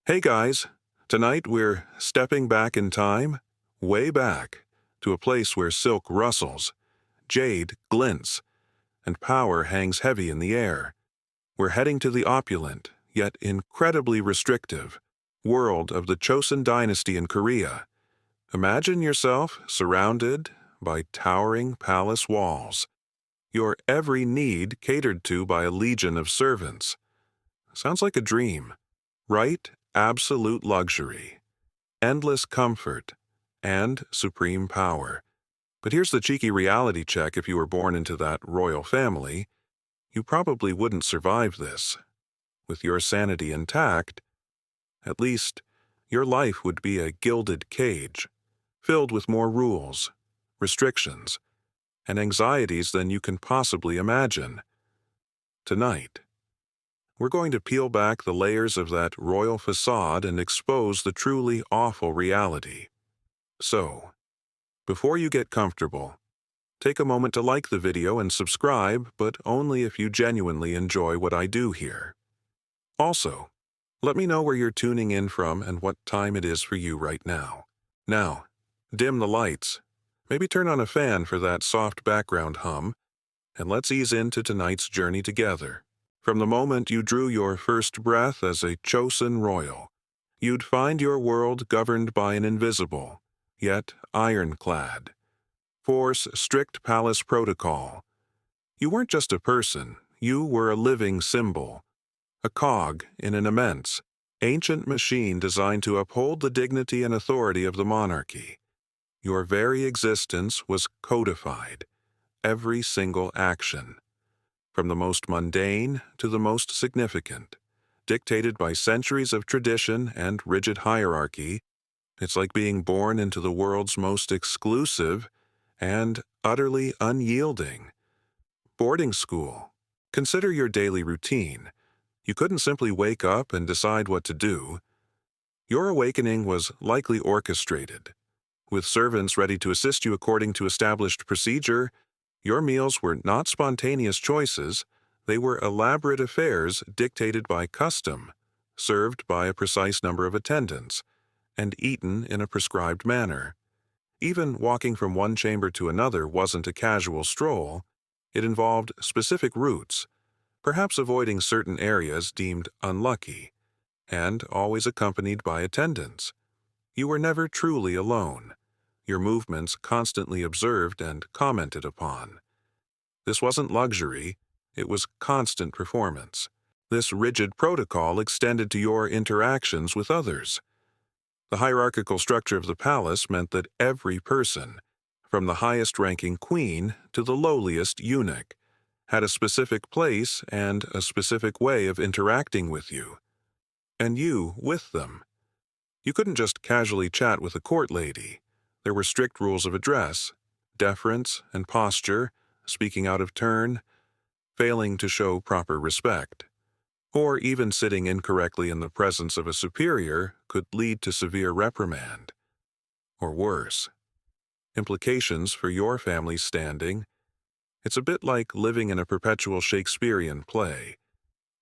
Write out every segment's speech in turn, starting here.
Hey guys, tonight we're stepping back in time, way back, to a place where silk rustles, jade glints, and power hangs heavy in the air. We're heading to the opulent, yet incredibly restrictive, world of the Chosun dynasty in Korea. Imagine yourself surrounded by towering palace walls, your every need catered to by a legion of servants. Sounds like a dream, right? Absolute luxury, endless comfort, and supreme power. But here's the cheeky reality check: if you were born into that royal family, you probably wouldn't survive this. With your sanity intact, at least, your life would be a gilded cage, filled with more rules, restrictions, and anxieties than you can possibly imagine. Tonight, we're going to peel back the layers of that royal facade and expose the truly awful reality. So, before you get comfortable, take a moment to like the video and subscribe, but only if you genuinely enjoy what I do here. Also, let me know where you're tuning in from and what time it is for you right now. Now, dim the lights, maybe turn on a fan for that soft background hum, and let's ease into tonight's journey together. From the moment you drew your first breath as a Chosun royal, you'd find your world governed by an invisible, yet ironclad, strict palace protocol. You weren't just a person, you were a living symbol, a cog in an immense, ancient machine designed to uphold the dignity and authority of the monarchy. Your very existence was codified, every single action, from the most mundane to the most significant, dictated by centuries of tradition and rigid hierarchy. It's like being born into the world's most exclusive and utterly unyielding boarding school. Consider your daily routine. You couldn't simply wake up and decide what to do. Your awakening was likely orchestrated. With servants ready to assist you according to established procedure, your meals were not spontaneous choices, they were elaborate affairs dictated by custom, served by a precise number of attendants, and eaten in a prescribed manner. Even walking from one chamber to another wasn't a casual stroll. It involved specific routes, perhaps avoiding certain areas deemed unlucky, and always accompanied by attendants. You were never truly alone, your movements constantly observed and commented upon. This wasn't luxury, it was constant performance. This rigid protocol extended to your interactions with others. The hierarchical structure of the palace meant that every person, from the highest-ranking queen to the lowliest eunuch, had a specific place and a specific way of interacting with you, and you with them. You couldn't just casually chat with a court lady. There were strict rules of address, deference and posture, speaking out of turn, failing to show proper respect, or even sitting incorrectly in the presence of a superior could lead to severe reprimand, or worse, implications for your family's standing. It's a bit like living in a perpetual Shakespearean play,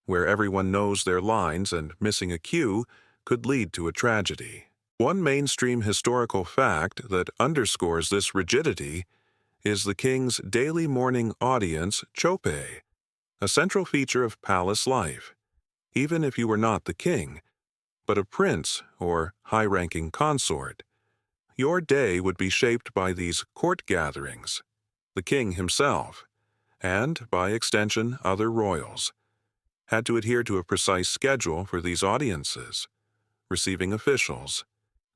where everyone knows their lines and missing a cue could lead to a tragedy. One mainstream historical fact that underscores this rigidity is the king's daily morning audience chope, a central feature of palace life. Even if you were not the king, but a prince or high-ranking consort, your day would be shaped by these court gatherings. The king himself, and by extension other royals, had to adhere to a precise schedule for these audiences, receiving officials,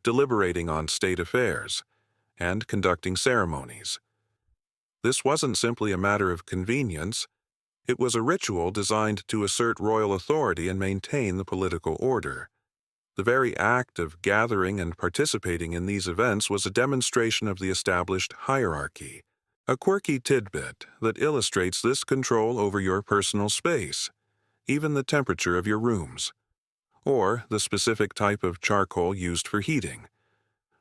deliberating on state affairs, and conducting ceremonies. This wasn't simply a matter of convenience, it was a ritual designed to assert royal authority and maintain the political order. The very act of gathering and participating in these events was a demonstration of the established hierarchy, a quirky tidbit that illustrates this control over your personal space, even the temperature of your rooms, or the specific type of charcoal used for heating,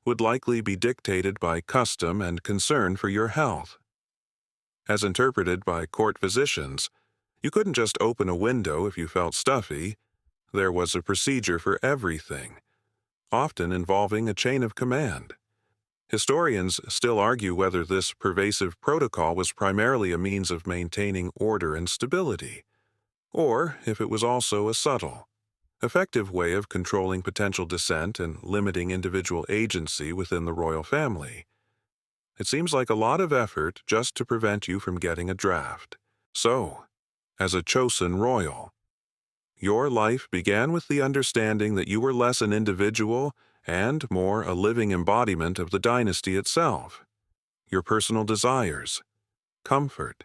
would likely be dictated by custom and concern for your health. As interpreted by court physicians, you couldn't just open a window if you felt stuffy. There was a procedure for everything, often involving a chain of command. Historians still argue whether this pervasive protocol was primarily a means of maintaining order and stability, or if it was also a subtle, effective way of controlling potential dissent and limiting individual agency within the royal family. It seems like a lot of effort just to prevent you from getting a draft. So, as a Chosun royal, your life began with the understanding that you were less an individual and more a living embodiment of the dynasty itself. Your personal desires, comfort,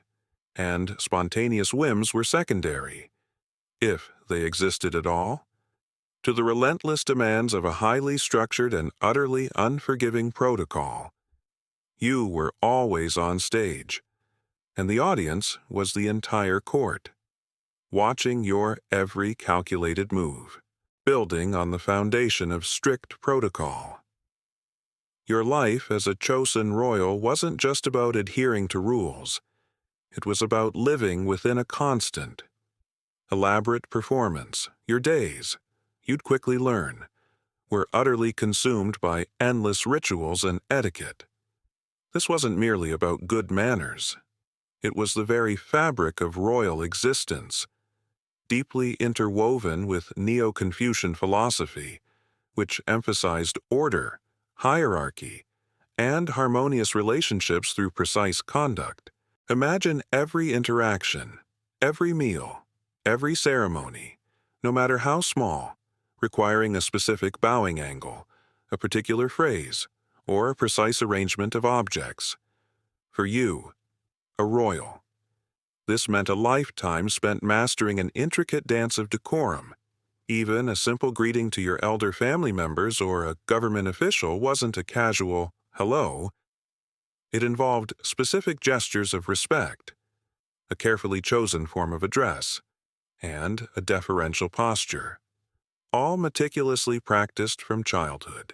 and spontaneous whims were secondary, if they existed at all, to the relentless demands of a highly structured and utterly unforgiving protocol. You were always on stage, and the audience was the entire court, watching your every calculated move, building on the foundation of strict protocol. Your life as a Chosun royal wasn't just about adhering to rules. It was about living within a constant, elaborate performance. Your days, you'd quickly learn, were utterly consumed by endless rituals and etiquette. This wasn't merely about good manners. It was the very fabric of royal existence, deeply interwoven with Neo-Confucian philosophy, which emphasized order, hierarchy, and harmonious relationships through precise conduct. Imagine every interaction, every meal, every ceremony, no matter how small, requiring a specific bowing angle, a particular phrase, or a precise arrangement of objects. For you, a royal, this meant a lifetime spent mastering an intricate dance of decorum. Even a simple greeting to your elder family members or a government official wasn't a casual hello. It involved specific gestures of respect, a carefully chosen form of address, and a deferential posture, all meticulously practiced from childhood.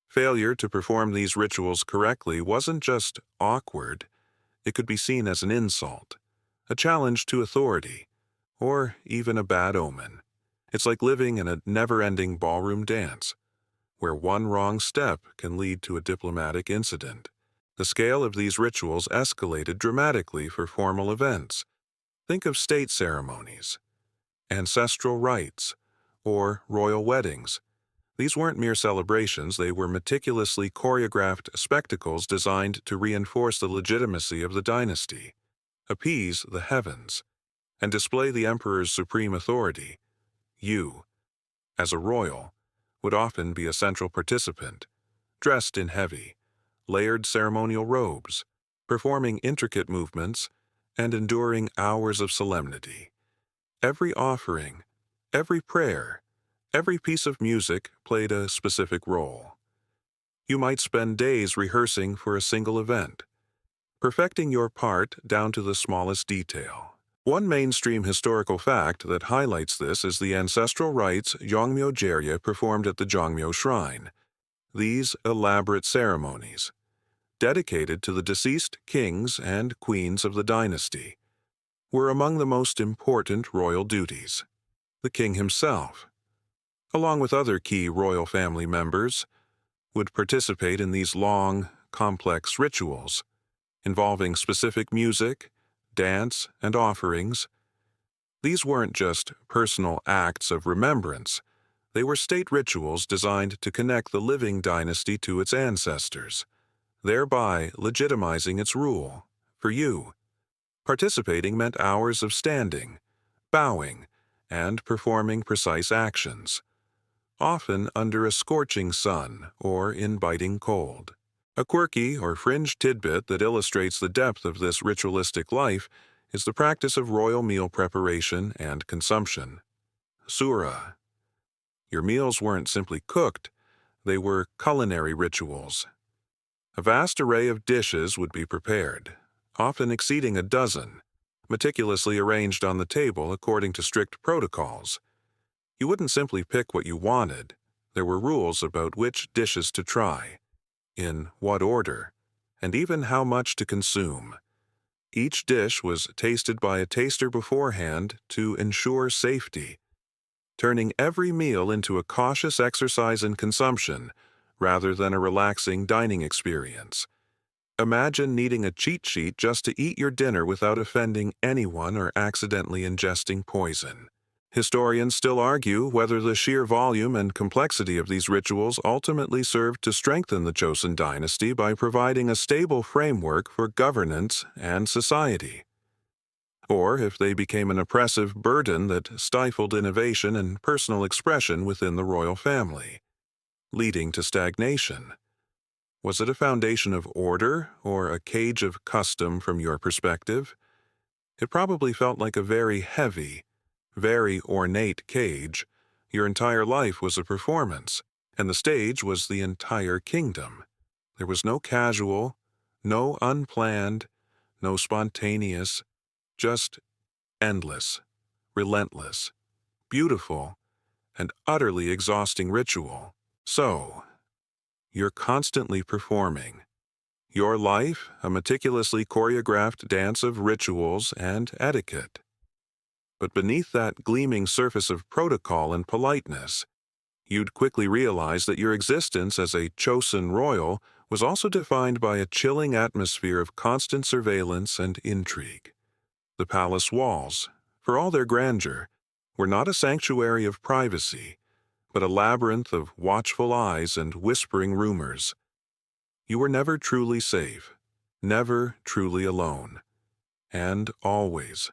Failure to perform these rituals correctly wasn't just awkward, it could be seen as an insult, a challenge to authority, or even a bad omen. It's like living in a never-ending ballroom dance, where one wrong step can lead to a diplomatic incident. The scale of these rituals escalated dramatically for formal events. Think of state ceremonies, ancestral rites, or royal weddings. These weren't mere celebrations, they were meticulously choreographed spectacles designed to reinforce the legitimacy of the dynasty, appease the heavens, and display the emperor's supreme authority. You, as a royal, would often be a central participant, dressed in heavy, layered ceremonial robes, performing intricate movements, and enduring hours of solemnity. Every offering, every prayer, every piece of music played a specific role. You might spend days rehearsing for a single event, perfecting your part down to the smallest detail. One mainstream historical fact that highlights this is the ancestral rites Jongmyo performed at the Jongmyo Shrine. These elaborate ceremonies, dedicated to the deceased kings and queens of the dynasty, were among the most important royal duties. The king himself, along with other key royal family members, would participate in these long, complex rituals, involving specific music, dance, and offerings. These weren't just personal acts of remembrance. They were state rituals designed to connect the living dynasty to its ancestors, thereby legitimizing its rule. For you, participating meant hours of standing, bowing, and performing precise actions, often under a scorching sun or in biting cold. A quirky or fringe tidbit that illustrates the depth of this ritualistic life is the practice of royal meal preparation and consumption. Sura. Your meals weren't simply cooked, they were culinary rituals. A vast array of dishes would be prepared, often exceeding a dozen, meticulously arranged on the table according to strict protocols. You wouldn't simply pick what you wanted. There were rules about which dishes to try, in what order, and even how much to consume. Each dish was tasted by a taster beforehand to ensure safety. turning every meal into a cautious exercise in consumption rather than a relaxing dining experience. Imagine needing a cheat sheet just to eat your dinner without offending anyone or accidentally ingesting poison. Historians still argue whether the sheer volume and complexity of these rituals ultimately served to strengthen the Chosun dynasty by providing a stable framework for governance and society, or if they became an oppressive burden that stifled innovation and personal expression within the royal family, leading to stagnation. Was it a foundation of order or a cage of custom from your perspective? It probably felt like a very heavy, very ornate cage. Your entire life was a performance, and the stage was the entire kingdom. There was no casual, no unplanned, no spontaneous, just endless, relentless, beautiful, and utterly exhausting ritual. So, you're constantly performing. Your life, a meticulously choreographed dance of rituals and etiquette. But beneath that gleaming surface of protocol and politeness, you'd quickly realize that your existence as a Chosun royal was also defined by a chilling atmosphere of constant surveillance and intrigue. The palace walls, for all their grandeur, were not a sanctuary of privacy, but a labyrinth of watchful eyes and whispering rumors. You were never truly safe, never truly alone, and always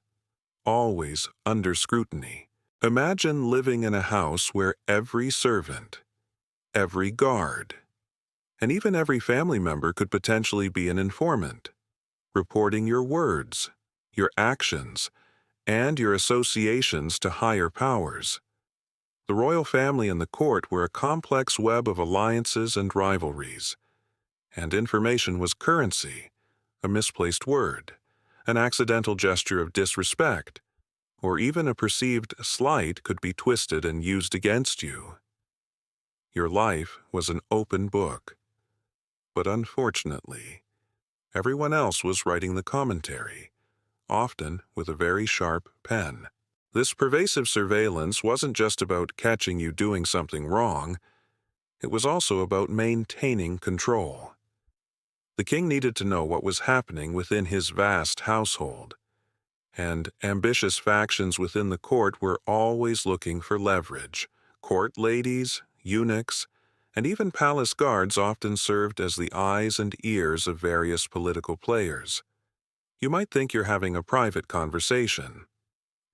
under scrutiny. Imagine living in a house where every servant, every guard, and even every family member could potentially be an informant, reporting your words, your actions, and your associations to higher powers. The royal family and the court were a complex web of alliances and rivalries, and information was currency, a misplaced word, an accidental gesture of disrespect, or even a perceived slight could be twisted and used against you. Your life was an open book. But unfortunately, everyone else was writing the commentary, often with a very sharp pen. This pervasive surveillance wasn't just about catching you doing something wrong, it was also about maintaining control. The king needed to know what was happening within his vast household, and ambitious factions within the court were always looking for leverage. Court ladies, eunuchs, and even palace guards often served as the eyes and ears of various political players. You might think you're having a private conversation,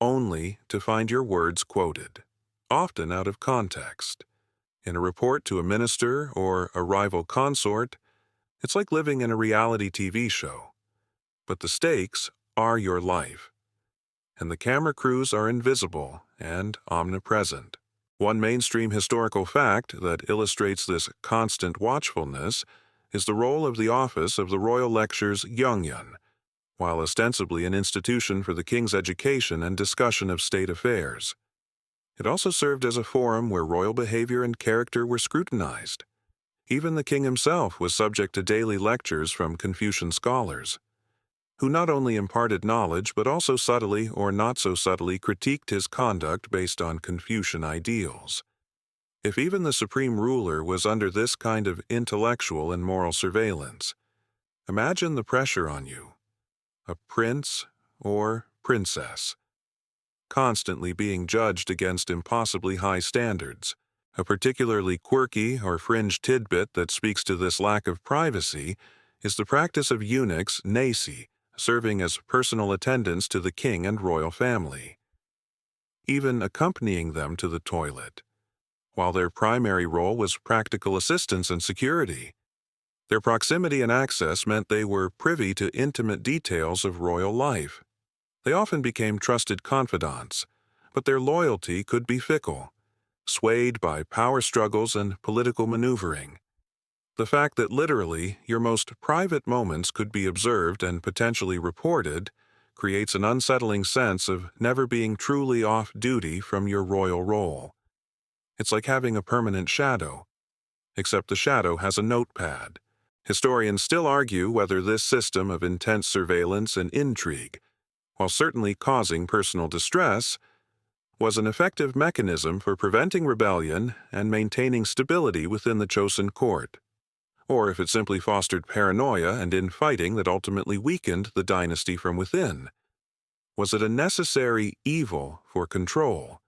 only to find your words quoted, often out of context. In a report to a minister or a rival consort, it's like living in a reality TV show. But the stakes are your life, and the camera crews are invisible and omnipresent. One mainstream historical fact that illustrates this constant watchfulness is the role of the office of the Royal Lectures Yongyun, while ostensibly an institution for the king's education and discussion of state affairs. It also served as a forum where royal behavior and character were scrutinized. Even the king himself was subject to daily lectures from Confucian scholars, who not only imparted knowledge but also subtly or not so subtly critiqued his conduct based on Confucian ideals. If even the supreme ruler was under this kind of intellectual and moral surveillance, imagine the pressure on you, a prince or princess, constantly being judged against impossibly high standards. A particularly quirky or fringe tidbit that speaks to this lack of privacy is the practice of eunuchs, nasi, serving as personal attendants to the king and royal family, even accompanying them to the toilet, while their primary role was practical assistance and security. Their proximity and access meant they were privy to intimate details of royal life. They often became trusted confidants, but their loyalty could be fickle, swayed by power struggles and political maneuvering. The fact that literally your most private moments could be observed and potentially reported creates an unsettling sense of never being truly off duty from your royal role. It's like having a permanent shadow, except the shadow has a notepad. Historians still argue whether this system of intense surveillance and intrigue, while certainly causing personal distress, was an effective mechanism for preventing rebellion and maintaining stability within the Chosun court, or if it simply fostered paranoia and infighting that ultimately weakened the dynasty from within. Was it a necessary evil for control,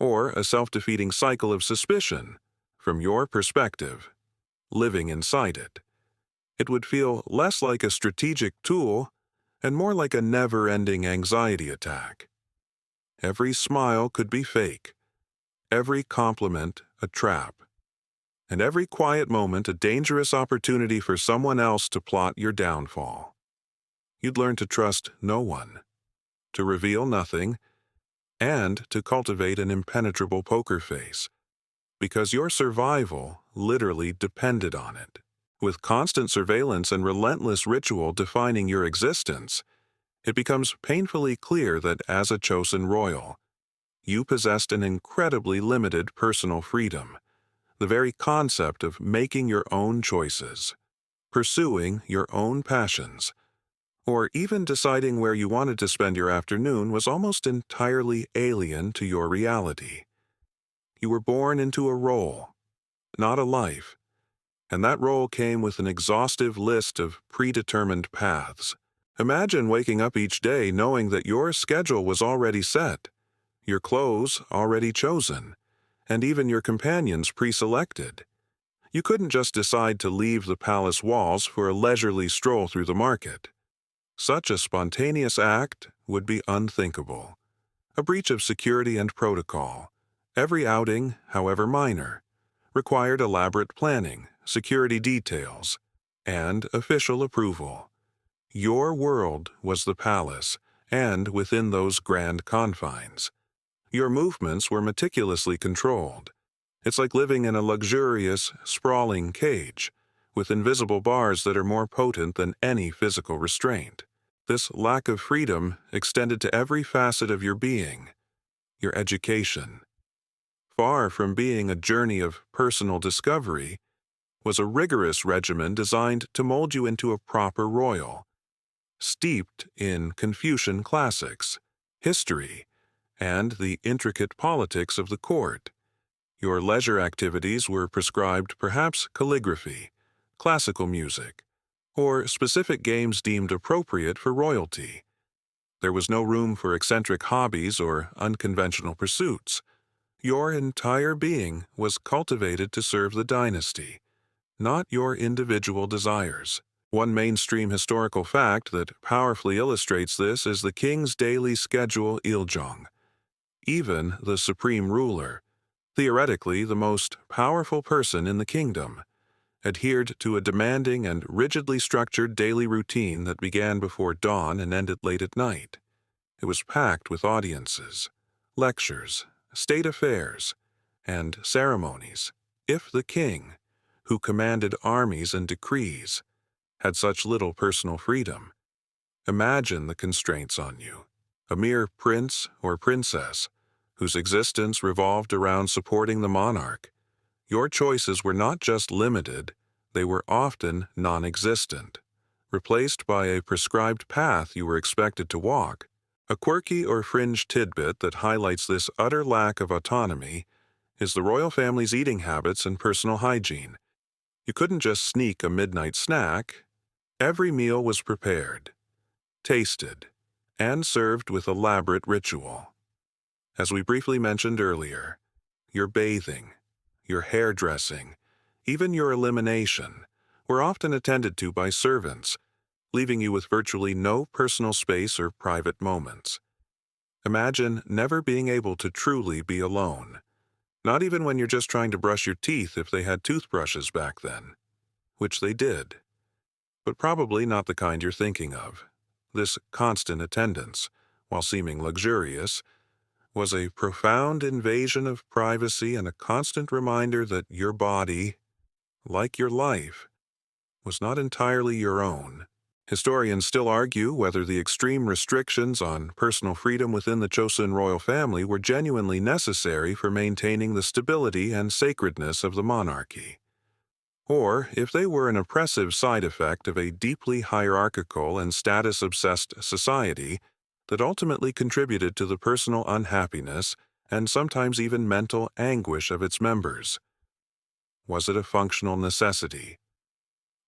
or a self-defeating cycle of suspicion, from your perspective, living inside it? It would feel less like a strategic tool and more like a never-ending anxiety attack. Every smile could be fake, every compliment a trap, and every quiet moment a dangerous opportunity for someone else to plot your downfall. You'd learn to trust no one, to reveal nothing, and to cultivate an impenetrable poker face, because your survival literally depended on it. With constant surveillance and relentless ritual defining your existence, it becomes painfully clear that as a Chosun royal, you possessed an incredibly limited personal freedom, the very concept of making your own choices, pursuing your own passions, or even deciding where you wanted to spend your afternoon was almost entirely alien to your reality. You were born into a role, not a life, and that role came with an exhaustive list of predetermined paths. Imagine waking up each day knowing that your schedule was already set, your clothes already chosen, and even your companions pre-selected. You couldn't just decide to leave the palace walls for a leisurely stroll through the market. Such a spontaneous act would be unthinkable, a breach of security and protocol. Every outing, however minor, required elaborate planning, security details, and official approval. Your world was the palace, and within those grand confines, your movements were meticulously controlled. It's like living in a luxurious, sprawling cage, with invisible bars that are more potent than any physical restraint. This lack of freedom extended to every facet of your being, your education. Far from being a journey of personal discovery, was a rigorous regimen designed to mold you into a proper royal, steeped in Confucian classics, history, and the intricate politics of the court. Your leisure activities were prescribed perhaps calligraphy, classical music, or specific games deemed appropriate for royalty. There was no room for eccentric hobbies or unconventional pursuits. Your entire being was cultivated to serve the dynasty, not your individual desires. One mainstream historical fact that powerfully illustrates this is the king's daily schedule iljong. Even the supreme ruler, theoretically the most powerful person in the kingdom, adhered to a demanding and rigidly structured daily routine that began before dawn and ended late at night. It was packed with audiences, lectures, state affairs, and ceremonies. If the king, who commanded armies and decrees, had such little personal freedom, imagine the constraints on you. A mere prince or princess, whose existence revolved around supporting the monarch. Your choices were not just limited, they were often non-existent, replaced by a prescribed path you were expected to walk. A quirky or fringe tidbit that highlights this utter lack of autonomy is the royal family's eating habits and personal hygiene. You couldn't just sneak a midnight snack. Every meal was prepared, tasted, and served with elaborate ritual. As we briefly mentioned earlier, your bathing, your hairdressing, even your elimination were often attended to by servants, leaving you with virtually no personal space or private moments. Imagine never being able to truly be alone, not even when you're just trying to brush your teeth if they had toothbrushes back then, which they did, but probably not the kind you're thinking of. This constant attendance, while seeming luxurious, was a profound invasion of privacy and a constant reminder that your body, like your life, was not entirely your own. Historians still argue whether the extreme restrictions on personal freedom within the Chosun royal family were genuinely necessary for maintaining the stability and sacredness of the monarchy, or if they were an oppressive side effect of a deeply hierarchical and status-obsessed society that ultimately contributed to the personal unhappiness and sometimes even mental anguish of its members. Was it a functional necessity,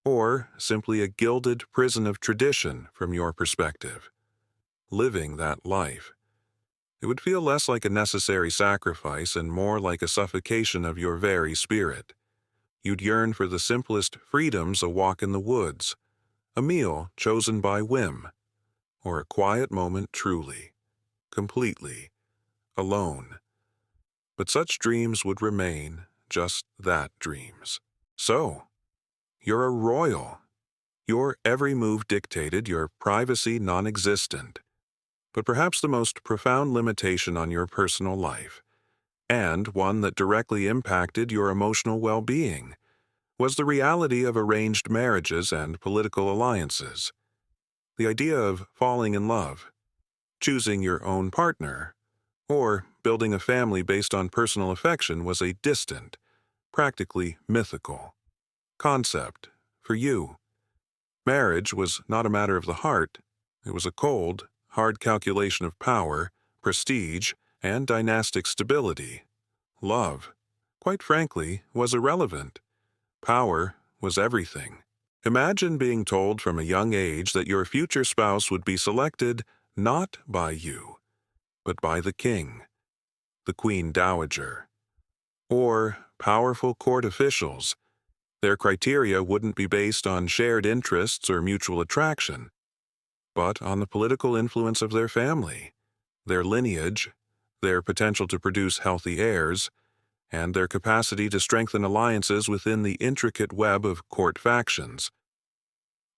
or simply a gilded prison of tradition from your perspective? Living that life, it would feel less like a necessary sacrifice and more like a suffocation of your very spirit. You'd yearn for the simplest freedoms: a walk in the woods, a meal chosen by whim, or a quiet moment truly, completely alone. But such dreams would remain just that, dreams. So, you're a royal. Your every move dictated, your privacy non-existent. But perhaps the most profound limitation on your personal life, and one that directly impacted your emotional well-being, was the reality of arranged marriages and political alliances. The idea of falling in love, choosing your own partner, or building a family based on personal affection was a distant, practically mythical concept for you. Marriage was not a matter of the heart. It was a cold, hard calculation of power, prestige, and dynastic stability. Love, quite frankly, was irrelevant. Power was everything. Imagine being told from a young age that your future spouse would be selected not by you, but by the king, the queen dowager, or powerful court officials. Their criteria wouldn't be based on shared interests or mutual attraction, but on the political influence of their family, their lineage, their potential to produce healthy heirs, and their capacity to strengthen alliances within the intricate web of court factions.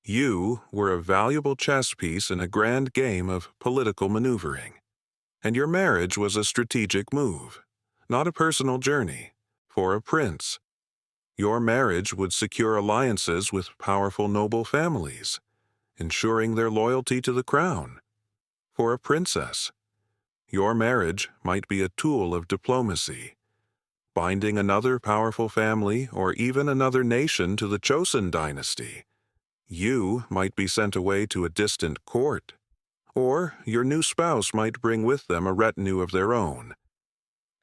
You were a valuable chess piece in a grand game of political maneuvering, and your marriage was a strategic move, not a personal journey. For a prince, your marriage would secure alliances with powerful noble families, ensuring their loyalty to the crown. For a princess, your marriage might be a tool of diplomacy, binding another powerful family or even another nation to the Chosun dynasty. You might be sent away to a distant court, or your new spouse might bring with them a retinue of their own,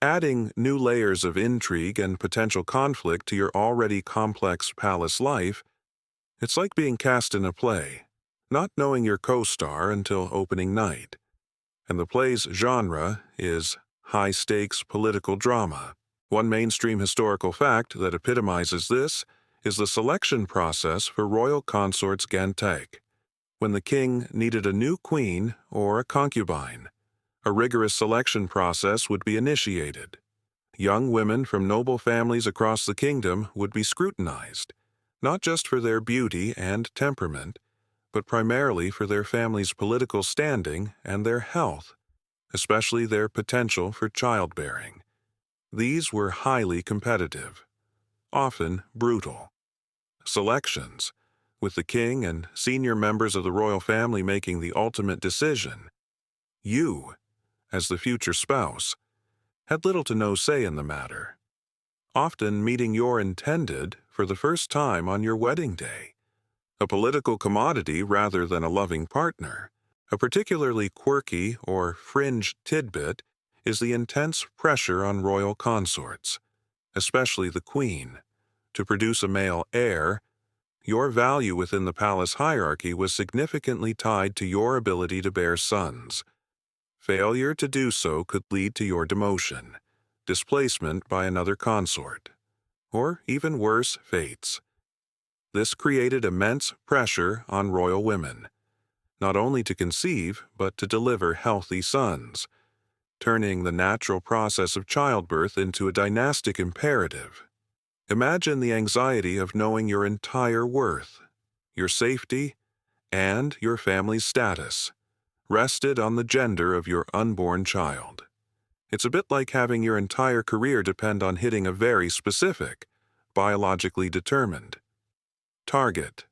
adding new layers of intrigue and potential conflict to your already complex palace life. It's like being cast in a play, not knowing your co-star until opening night. And the play's genre is high-stakes political drama. One mainstream historical fact that epitomizes this is the selection process for royal consorts Gantek. When the king needed a new queen or a concubine, a rigorous selection process would be initiated. Young women from noble families across the kingdom would be scrutinized, not just for their beauty and temperament, but primarily for their family's political standing and their health, especially their potential for childbearing. These were highly competitive, often brutal selections, with the king and senior members of the royal family making the ultimate decision. You, as the future spouse, had little to no say in the matter, often meeting your intended for the first time on your wedding day. A political commodity rather than a loving partner. A particularly quirky or fringe tidbit is the intense pressure on royal consorts, especially the queen, to produce a male heir. Your value within the palace hierarchy was significantly tied to your ability to bear sons. Failure to do so could lead to your demotion, displacement by another consort, or even worse fates. This created immense pressure on royal women, not only to conceive but to deliver healthy sons, turning the natural process of childbirth into a dynastic imperative. Imagine the anxiety of knowing your entire worth, your safety, and your family's status rested on the gender of your unborn child. It's a bit like having your entire career depend on hitting a very specific, biologically determined target.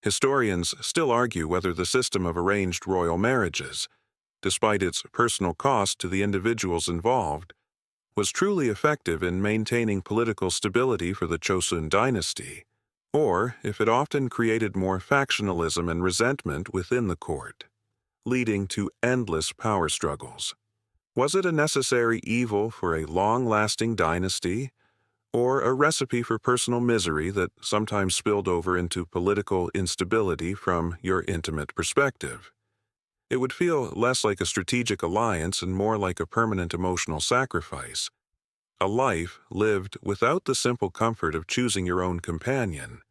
Historians still argue whether the system of arranged royal marriages, despite its personal cost to the individuals involved, was truly effective in maintaining political stability for the Chosun dynasty, or if it often created more factionalism and resentment within the court, leading to endless power struggles. Was it a necessary evil for a long-lasting dynasty, or a recipe for personal misery that sometimes spilled over into political instability from your intimate perspective? It would feel less like a strategic alliance and more like a permanent emotional sacrifice, a life lived without the simple comfort of choosing your own companion,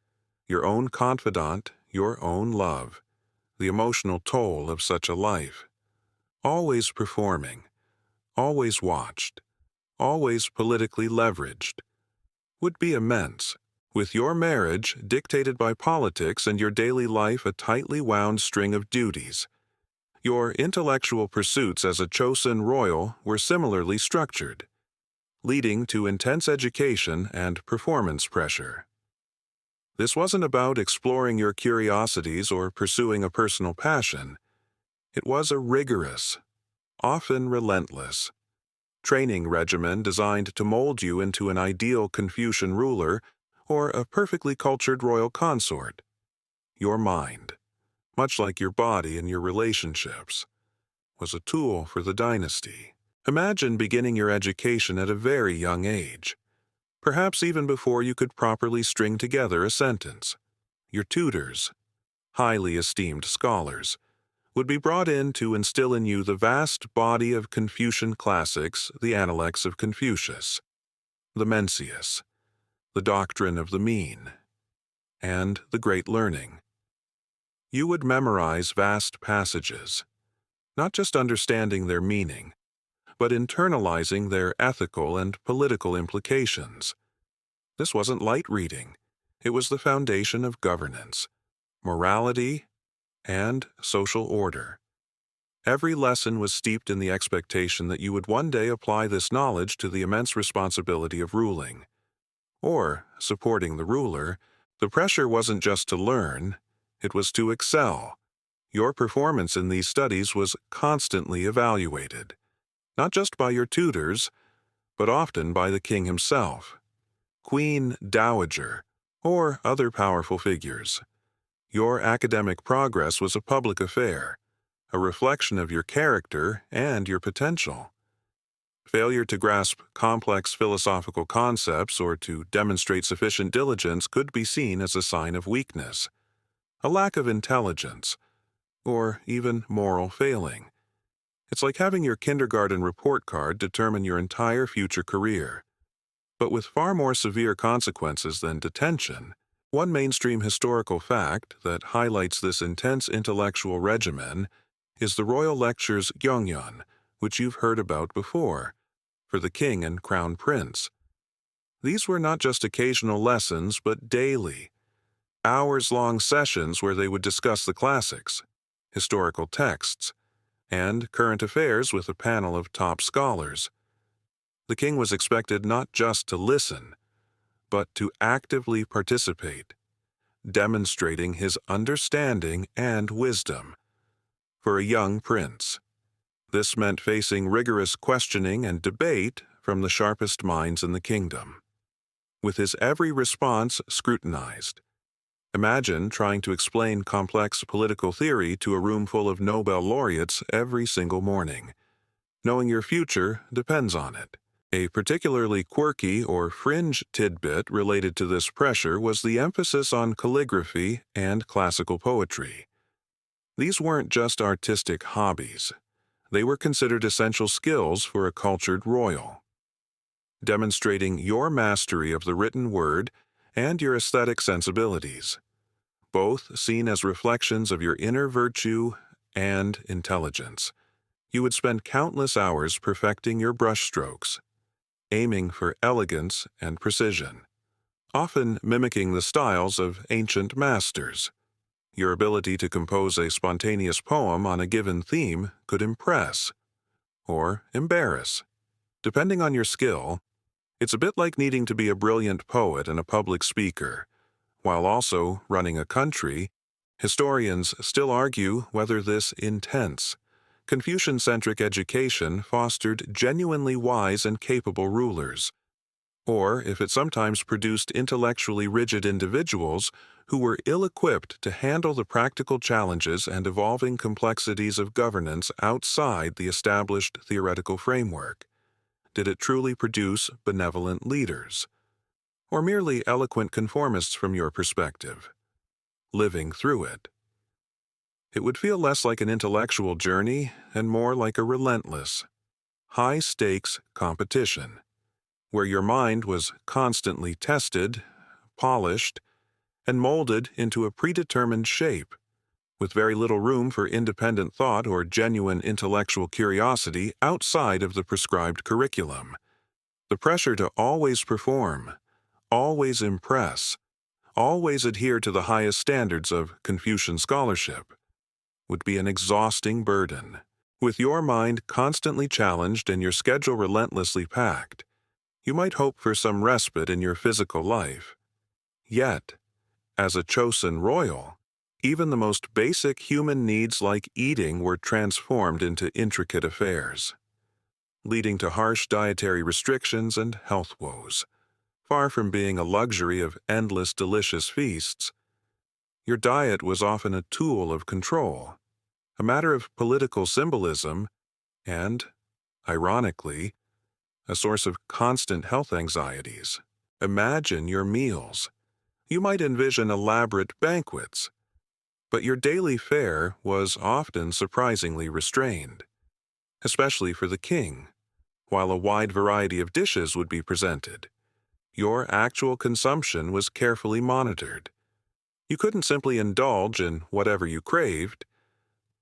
your own confidant, your own love, the emotional toll of such a life. Always performing, always watched, always politically leveraged, would be immense. With your marriage dictated by politics and your daily life a tightly wound string of duties, your intellectual pursuits as a Chosun royal were similarly structured, leading to intense education and performance pressure. This wasn't about exploring your curiosities or pursuing a personal passion. It was a rigorous, often relentless, training regimen designed to mold you into an ideal Confucian ruler or a perfectly cultured royal consort. Your mind, much like your body and your relationships, was a tool for the dynasty. Imagine beginning your education at a very young age, perhaps even before you could properly string together a sentence. Your tutors, highly esteemed scholars, would be brought in to instill in you the vast body of Confucian classics, the Analects of Confucius, the Mencius, the Doctrine of the Mean, and the Great Learning. You would memorize vast passages, not just understanding their meaning, but internalizing their ethical and political implications. This wasn't light reading. It was the foundation of governance, morality, and social order. Every lesson was steeped in the expectation that you would one day apply this knowledge to the immense responsibility of ruling, or supporting the ruler. The pressure wasn't just to learn, it was to excel. Your performance in these studies was constantly evaluated, not just by your tutors, but often by the king himself, Queen Dowager, or other powerful figures. Your academic progress was a public affair, a reflection of your character and your potential. Failure to grasp complex philosophical concepts or to demonstrate sufficient diligence could be seen as a sign of weakness, a lack of intelligence, or even moral failing. It's like having your kindergarten report card determine your entire future career. But with far more severe consequences than detention, one mainstream historical fact that highlights this intense intellectual regimen is the royal lectures Gyeongyeon, which you've heard about before, for the king and crown prince. These were not just occasional lessons, but daily, hours-long sessions where they would discuss the classics, historical texts, and current affairs with a panel of top scholars. The king was expected not just to listen, but to actively participate, demonstrating his understanding and wisdom. For a young prince, this meant facing rigorous questioning and debate from the sharpest minds in the kingdom, with his every response scrutinized. Imagine trying to explain complex political theory to a room full of Nobel laureates every single morning, knowing your future depends on it. A particularly quirky or fringe tidbit related to this pressure was the emphasis on calligraphy and classical poetry. These weren't just artistic hobbies. They were considered essential skills for a cultured royal, demonstrating your mastery of the written word and your aesthetic sensibilities, both seen as reflections of your inner virtue and intelligence. You would spend countless hours perfecting your brushstrokes, aiming for elegance and precision, often mimicking the styles of ancient masters. Your ability to compose a spontaneous poem on a given theme could impress or embarrass. Depending on your skill, it's a bit like needing to be a brilliant poet and a public speaker, while also running a country. Historians still argue whether this intense, Confucian-centric education fostered genuinely wise and capable rulers, or if it sometimes produced intellectually rigid individuals who were ill-equipped to handle the practical challenges and evolving complexities of governance outside the established theoretical framework. Did it truly produce benevolent leaders, or merely eloquent conformists from your perspective, living through it? It would feel less like an intellectual journey and more like a relentless, high-stakes competition, where your mind was constantly tested, polished, and molded into a predetermined shape, with very little room for independent thought or genuine intellectual curiosity outside of the prescribed curriculum. The pressure to always perform, always impress, always adhere to the highest standards of Confucian scholarship would be an exhausting burden. With your mind constantly challenged and your schedule relentlessly packed, you might hope for some respite in your physical life. Yet, as a Chosun royal, even the most basic human needs like eating were transformed into intricate affairs, leading to harsh dietary restrictions and health woes. Far from being a luxury of endless delicious feasts, your diet was often a tool of control, a matter of political symbolism, and, ironically, a source of constant health anxieties. Imagine your meals. You might envision elaborate banquets, but your daily fare was often surprisingly restrained, especially for the king. While a wide variety of dishes would be presented, your actual consumption was carefully monitored. You couldn't simply indulge in whatever you craved.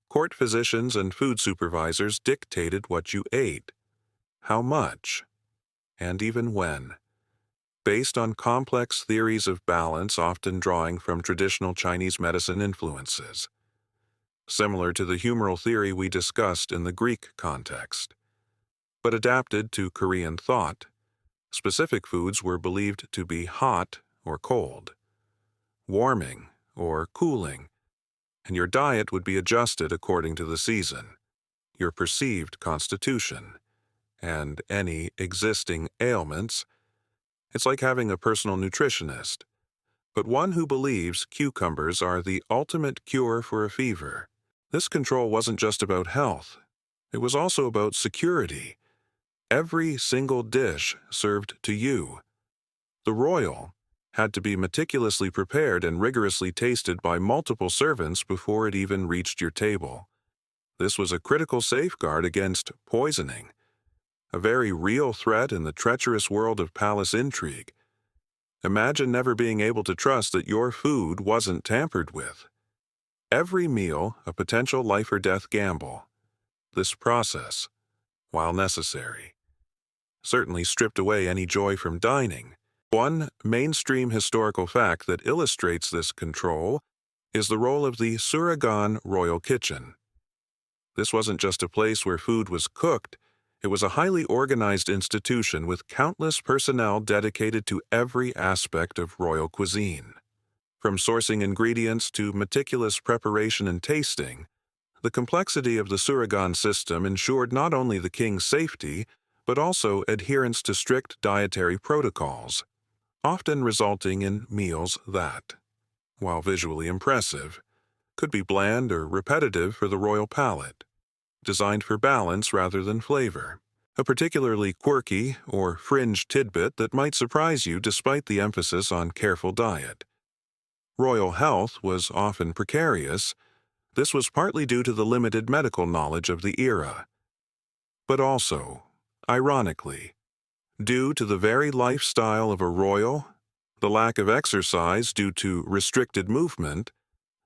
Court physicians and food supervisors dictated what you ate, how much, and even when, based on complex theories of balance often drawing from traditional Chinese medicine influences, similar to the humoral theory we discussed in the Greek context. But adapted to Korean thought, specific foods were believed to be hot or cold, warming or cooling, and your diet would be adjusted according to the season, your perceived constitution, and any existing ailments. It's like having a personal nutritionist, but one who believes cucumbers are the ultimate cure for a fever. This control wasn't just about health. It was also about security. Every single dish served to you, the royal, had to be meticulously prepared and rigorously tasted by multiple servants before it even reached your table. This was a critical safeguard against poisoning, a very real threat in the treacherous world of palace intrigue. Imagine never being able to trust that your food wasn't tampered with. Every meal a potential life or death gamble. This process, while necessary, certainly stripped away any joy from dining. One mainstream historical fact that illustrates this control is the role of the Suragan royal kitchen. This wasn't just a place where food was cooked, it was a highly organized institution with countless personnel dedicated to every aspect of royal cuisine. From sourcing ingredients to meticulous preparation and tasting, the complexity of the Suragan system ensured not only the king's safety, but also adherence to strict dietary protocols, often resulting in meals that, while visually impressive, could be bland or repetitive for the royal palate, designed for balance rather than flavor. A particularly quirky or fringe tidbit that might surprise you despite the emphasis on careful diet. Royal health was often precarious. This was partly due to the limited medical knowledge of the era, but also, ironically, due to the very lifestyle of a royal, the lack of exercise due to restricted movement,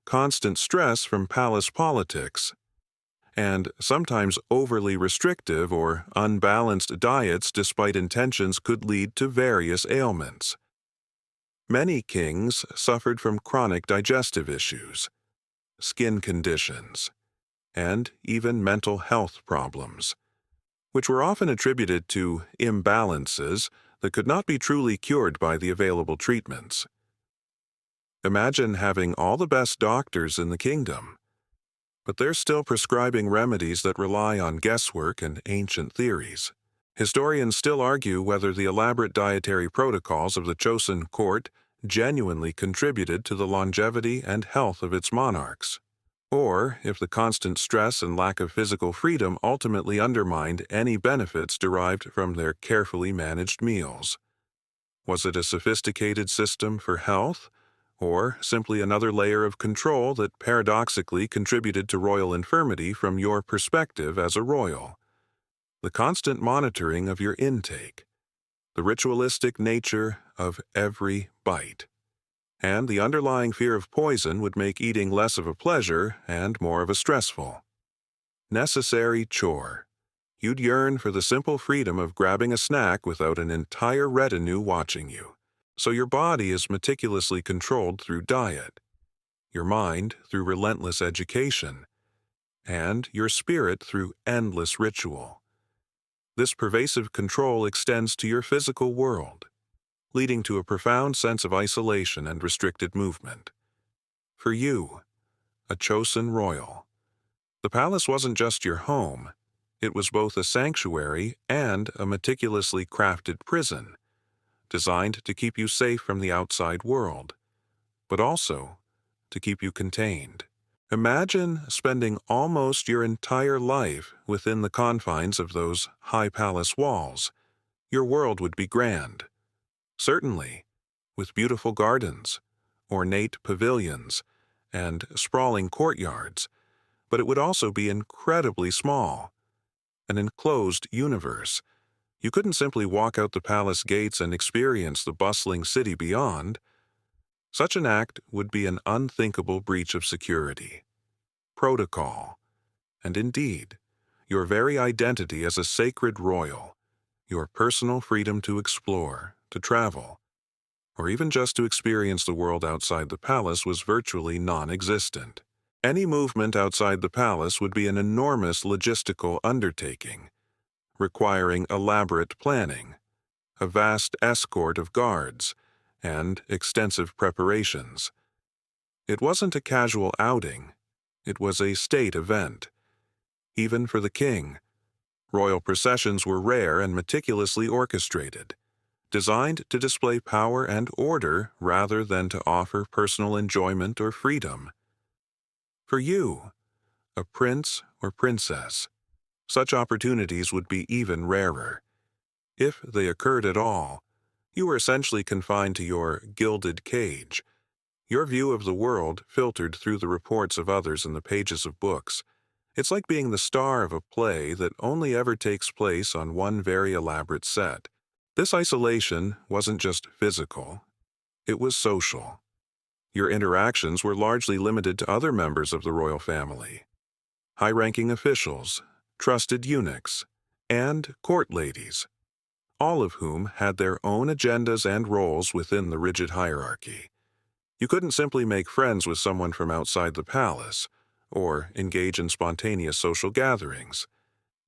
constant stress from palace politics, and sometimes overly restrictive or unbalanced diets despite intentions could lead to various ailments. Many kings suffered from chronic digestive issues, skin conditions, and even mental health problems, which were often attributed to imbalances that could not be truly cured by the available treatments. Imagine having all the best doctors in the kingdom, but they're still prescribing remedies that rely on guesswork and ancient theories. Historians still argue whether the elaborate dietary protocols of the Chosun court genuinely contributed to the longevity and health of its monarchs, or if the constant stress and lack of physical freedom ultimately undermined any benefits derived from their carefully managed meals. Was it a sophisticated system for health, or simply another layer of control that paradoxically contributed to royal infirmity from your perspective as a royal? The constant monitoring of your intake, the ritualistic nature of every bite, and the underlying fear of poison would make eating less of a pleasure and more of a stressful, necessary chore. You'd yearn for the simple freedom of grabbing a snack without an entire retinue watching you. So your body is meticulously controlled through diet, your mind through relentless education, and your spirit through endless ritual. This pervasive control extends to your physical world, leading to a profound sense of isolation and restricted movement. For you, a Chosun royal, the palace wasn't just your home. It was both a sanctuary and a meticulously crafted prison, designed to keep you safe from the outside world, but also to keep you contained. Imagine spending almost your entire life within the confines of those high palace walls. Your world would be grand, certainly, with beautiful gardens, ornate pavilions, and sprawling courtyards, but it would also be incredibly small, an enclosed universe. You couldn't simply walk out the palace gates and experience the bustling city beyond. Such an act would be an unthinkable breach of security, protocol, and indeed, your very identity as a sacred royal, your personal freedom to explore, to travel, or even just to experience the world outside the palace was virtually non-existent. Any movement outside the palace would be an enormous logistical undertaking, requiring elaborate planning, a vast escort of guards, and extensive preparations. It wasn't a casual outing, it was a state event. Even for the king, royal processions were rare and meticulously orchestrated, designed to display power and order rather than to offer personal enjoyment or freedom. For you, a prince or princess, such opportunities would be even rarer. If they occurred at all, you were essentially confined to your gilded cage, your view of the world filtered through the reports of others in the pages of books. It's like being the star of a play that only ever takes place on one very elaborate set. This isolation wasn't just physical, it was social. Your interactions were largely limited to other members of the royal family, high-ranking officials, trusted eunuchs, and court ladies, all of whom had their own agendas and roles within the rigid hierarchy. You couldn't simply make friends with someone from outside the palace, or engage in spontaneous social gatherings.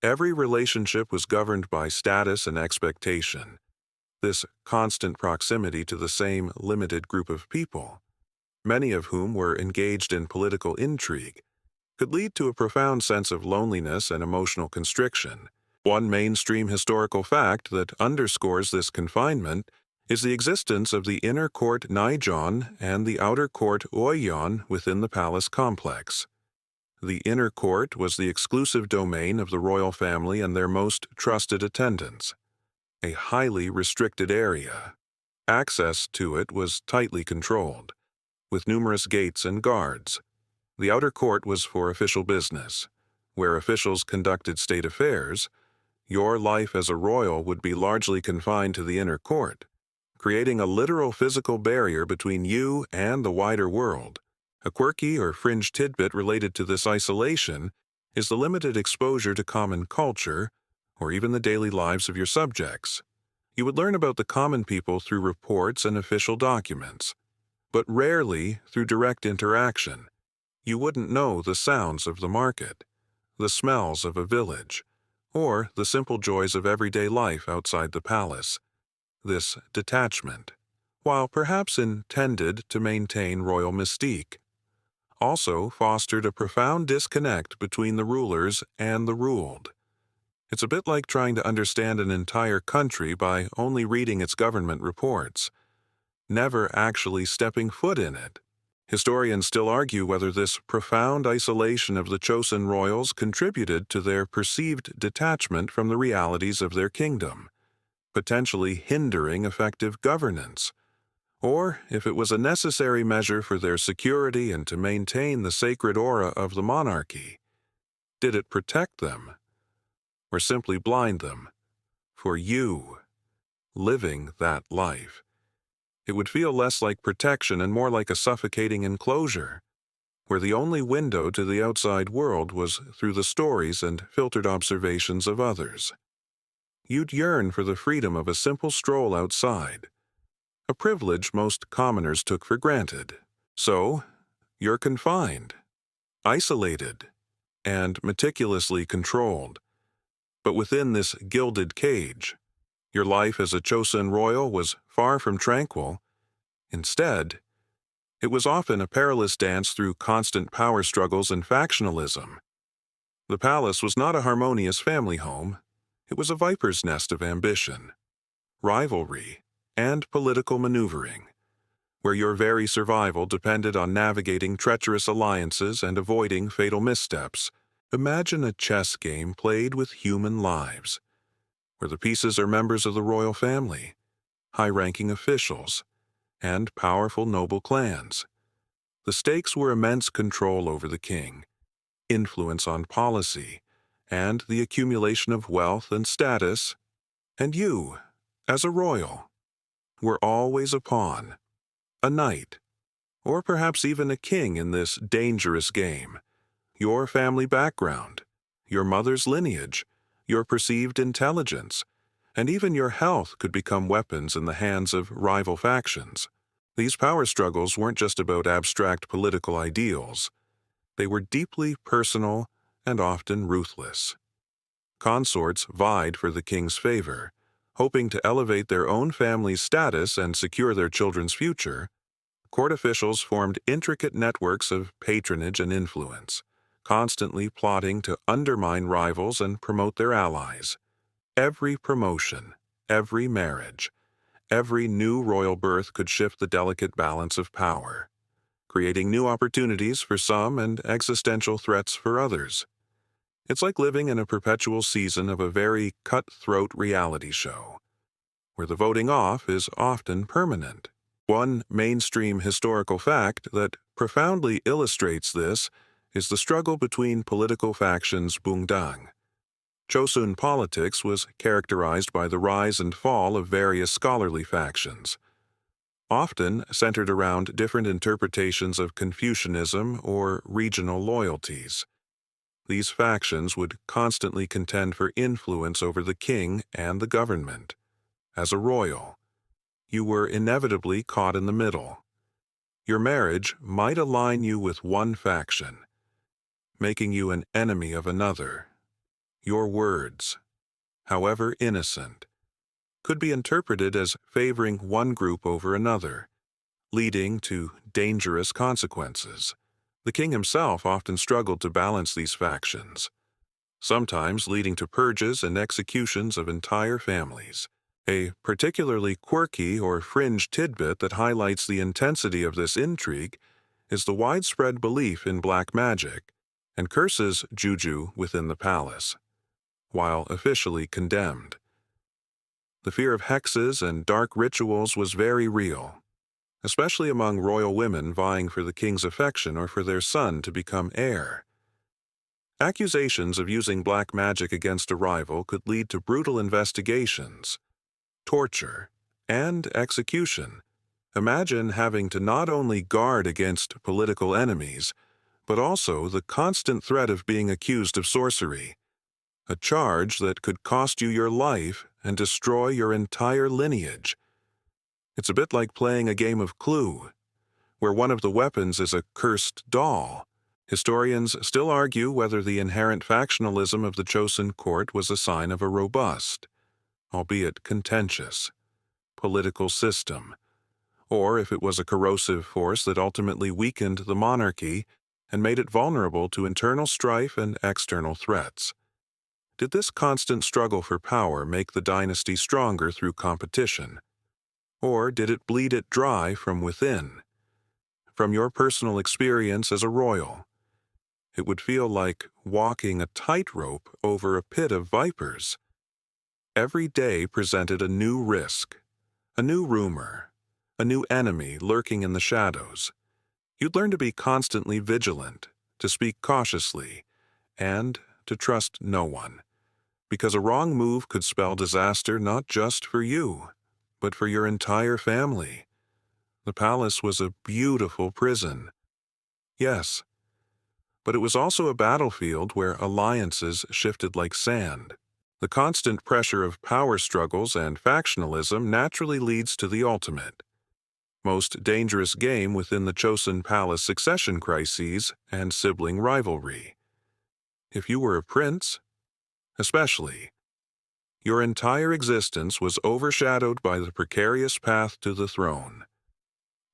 Every relationship was governed by status and expectation, this constant proximity to the same limited group of people, many of whom were engaged in political intrigue, could lead to a profound sense of loneliness and emotional constriction. One mainstream historical fact that underscores this confinement is the existence of the inner court Naijon and the outer court Oyon within the palace complex. The inner court was the exclusive domain of the royal family and their most trusted attendants, a highly restricted area. Access to it was tightly controlled, with numerous gates and guards. The outer court was for official business, where officials conducted state affairs. Your life as a royal would be largely confined to the inner court, creating a literal physical barrier between you and the wider world. A quirky or fringe tidbit related to this isolation is the limited exposure to common culture, or even the daily lives of your subjects. You would learn about the common people through reports and official documents, but rarely through direct interaction. You wouldn't know the sounds of the market, the smells of a village, or the simple joys of everyday life outside the palace. This detachment, while perhaps intended to maintain royal mystique, also fostered a profound disconnect between the rulers and the ruled. It's a bit like trying to understand an entire country by only reading its government reports, never actually stepping foot in it. Historians still argue whether this profound isolation of the Chosun royals contributed to their perceived detachment from the realities of their kingdom, potentially hindering effective governance, or if it was a necessary measure for their security and to maintain the sacred aura of the monarchy. Did it protect them, or simply blind them for you living that life? It would feel less like protection and more like a suffocating enclosure, where the only window to the outside world was through the stories and filtered observations of others. You'd yearn for the freedom of a simple stroll outside, a privilege most commoners took for granted. So, you're confined, isolated, and meticulously controlled. But within this gilded cage, your life as a Chosun royal was far from tranquil. Instead, it was often a perilous dance through constant power struggles and factionalism. The palace was not a harmonious family home. It was a viper's nest of ambition, rivalry, and political maneuvering, where your very survival depended on navigating treacherous alliances and avoiding fatal missteps. Imagine a chess game played with human lives, where the pieces are members of the royal family, high-ranking officials, and powerful noble clans. The stakes were immense control over the king, influence on policy, and the accumulation of wealth and status, and you, as a royal, were always a pawn, a knight, or perhaps even a king in this dangerous game. Your family background, your mother's lineage, your perceived intelligence, and even your health could become weapons in the hands of rival factions. These power struggles weren't just about abstract political ideals. They were deeply personal and often ruthless. Consorts vied for the king's favor, hoping to elevate their own family's status and secure their children's future. Court officials formed intricate networks of patronage and influence, constantly plotting to undermine rivals and promote their allies. Every promotion, every marriage, every new royal birth could shift the delicate balance of power, creating new opportunities for some and existential threats for others. It's like living in a perpetual season of a very cutthroat reality show, where the voting off is often permanent. One mainstream historical fact that profoundly illustrates this is the struggle between political factions Bungdang. Chosun politics was characterized by the rise and fall of various scholarly factions, often centered around different interpretations of Confucianism or regional loyalties. These factions would constantly contend for influence over the king and the government. As a royal, you were inevitably caught in the middle. Your marriage might align you with one faction, making you an enemy of another. Your words, however innocent, could be interpreted as favoring one group over another, leading to dangerous consequences. The king himself often struggled to balance these factions, sometimes leading to purges and executions of entire families. A particularly quirky or fringe tidbit that highlights the intensity of this intrigue is the widespread belief in black magic and curses juju within the palace. While officially condemned, the fear of hexes and dark rituals was very real, especially among royal women vying for the king's affection or for their son to become heir. Accusations of using black magic against a rival could lead to brutal investigations, torture, and execution. Imagine having to not only guard against political enemies, but also the constant threat of being accused of sorcery, a charge that could cost you your life and destroy your entire lineage. It's a bit like playing a game of Clue, where one of the weapons is a cursed doll. Historians still argue whether the inherent factionalism of the Chosun court was a sign of a robust, albeit contentious, political system, or if it was a corrosive force that ultimately weakened the monarchy and made it vulnerable to internal strife and external threats. Did this constant struggle for power make the dynasty stronger through competition? Or did it bleed it dry from within? From your personal experience as a royal, it would feel like walking a tightrope over a pit of vipers. Every day presented a new risk, a new rumor, a new enemy lurking in the shadows. You'd learn to be constantly vigilant, to speak cautiously, and to trust no one, because a wrong move could spell disaster not just for you, but for your entire family. The palace was a beautiful prison. Yes, but it was also a battlefield where alliances shifted like sand. The constant pressure of power struggles and factionalism naturally leads to the ultimate, most dangerous game within the Chosun Palace succession crises and sibling rivalry. If you were a prince, especially, your entire existence was overshadowed by the precarious path to the throne.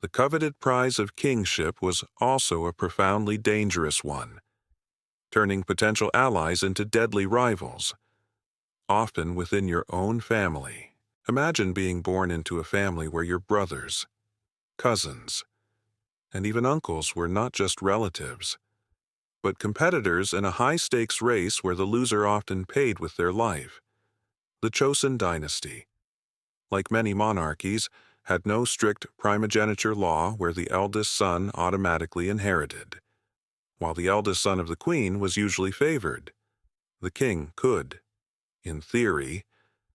The coveted prize of kingship was also a profoundly dangerous one, turning potential allies into deadly rivals, often within your own family. Imagine being born into a family where your brothers, cousins, and even uncles were not just relatives, but competitors in a high-stakes race where the loser often paid with their life. The Chosun dynasty, like many monarchies, had no strict primogeniture law where the eldest son automatically inherited. While the eldest son of the queen was usually favored, the king could, in theory,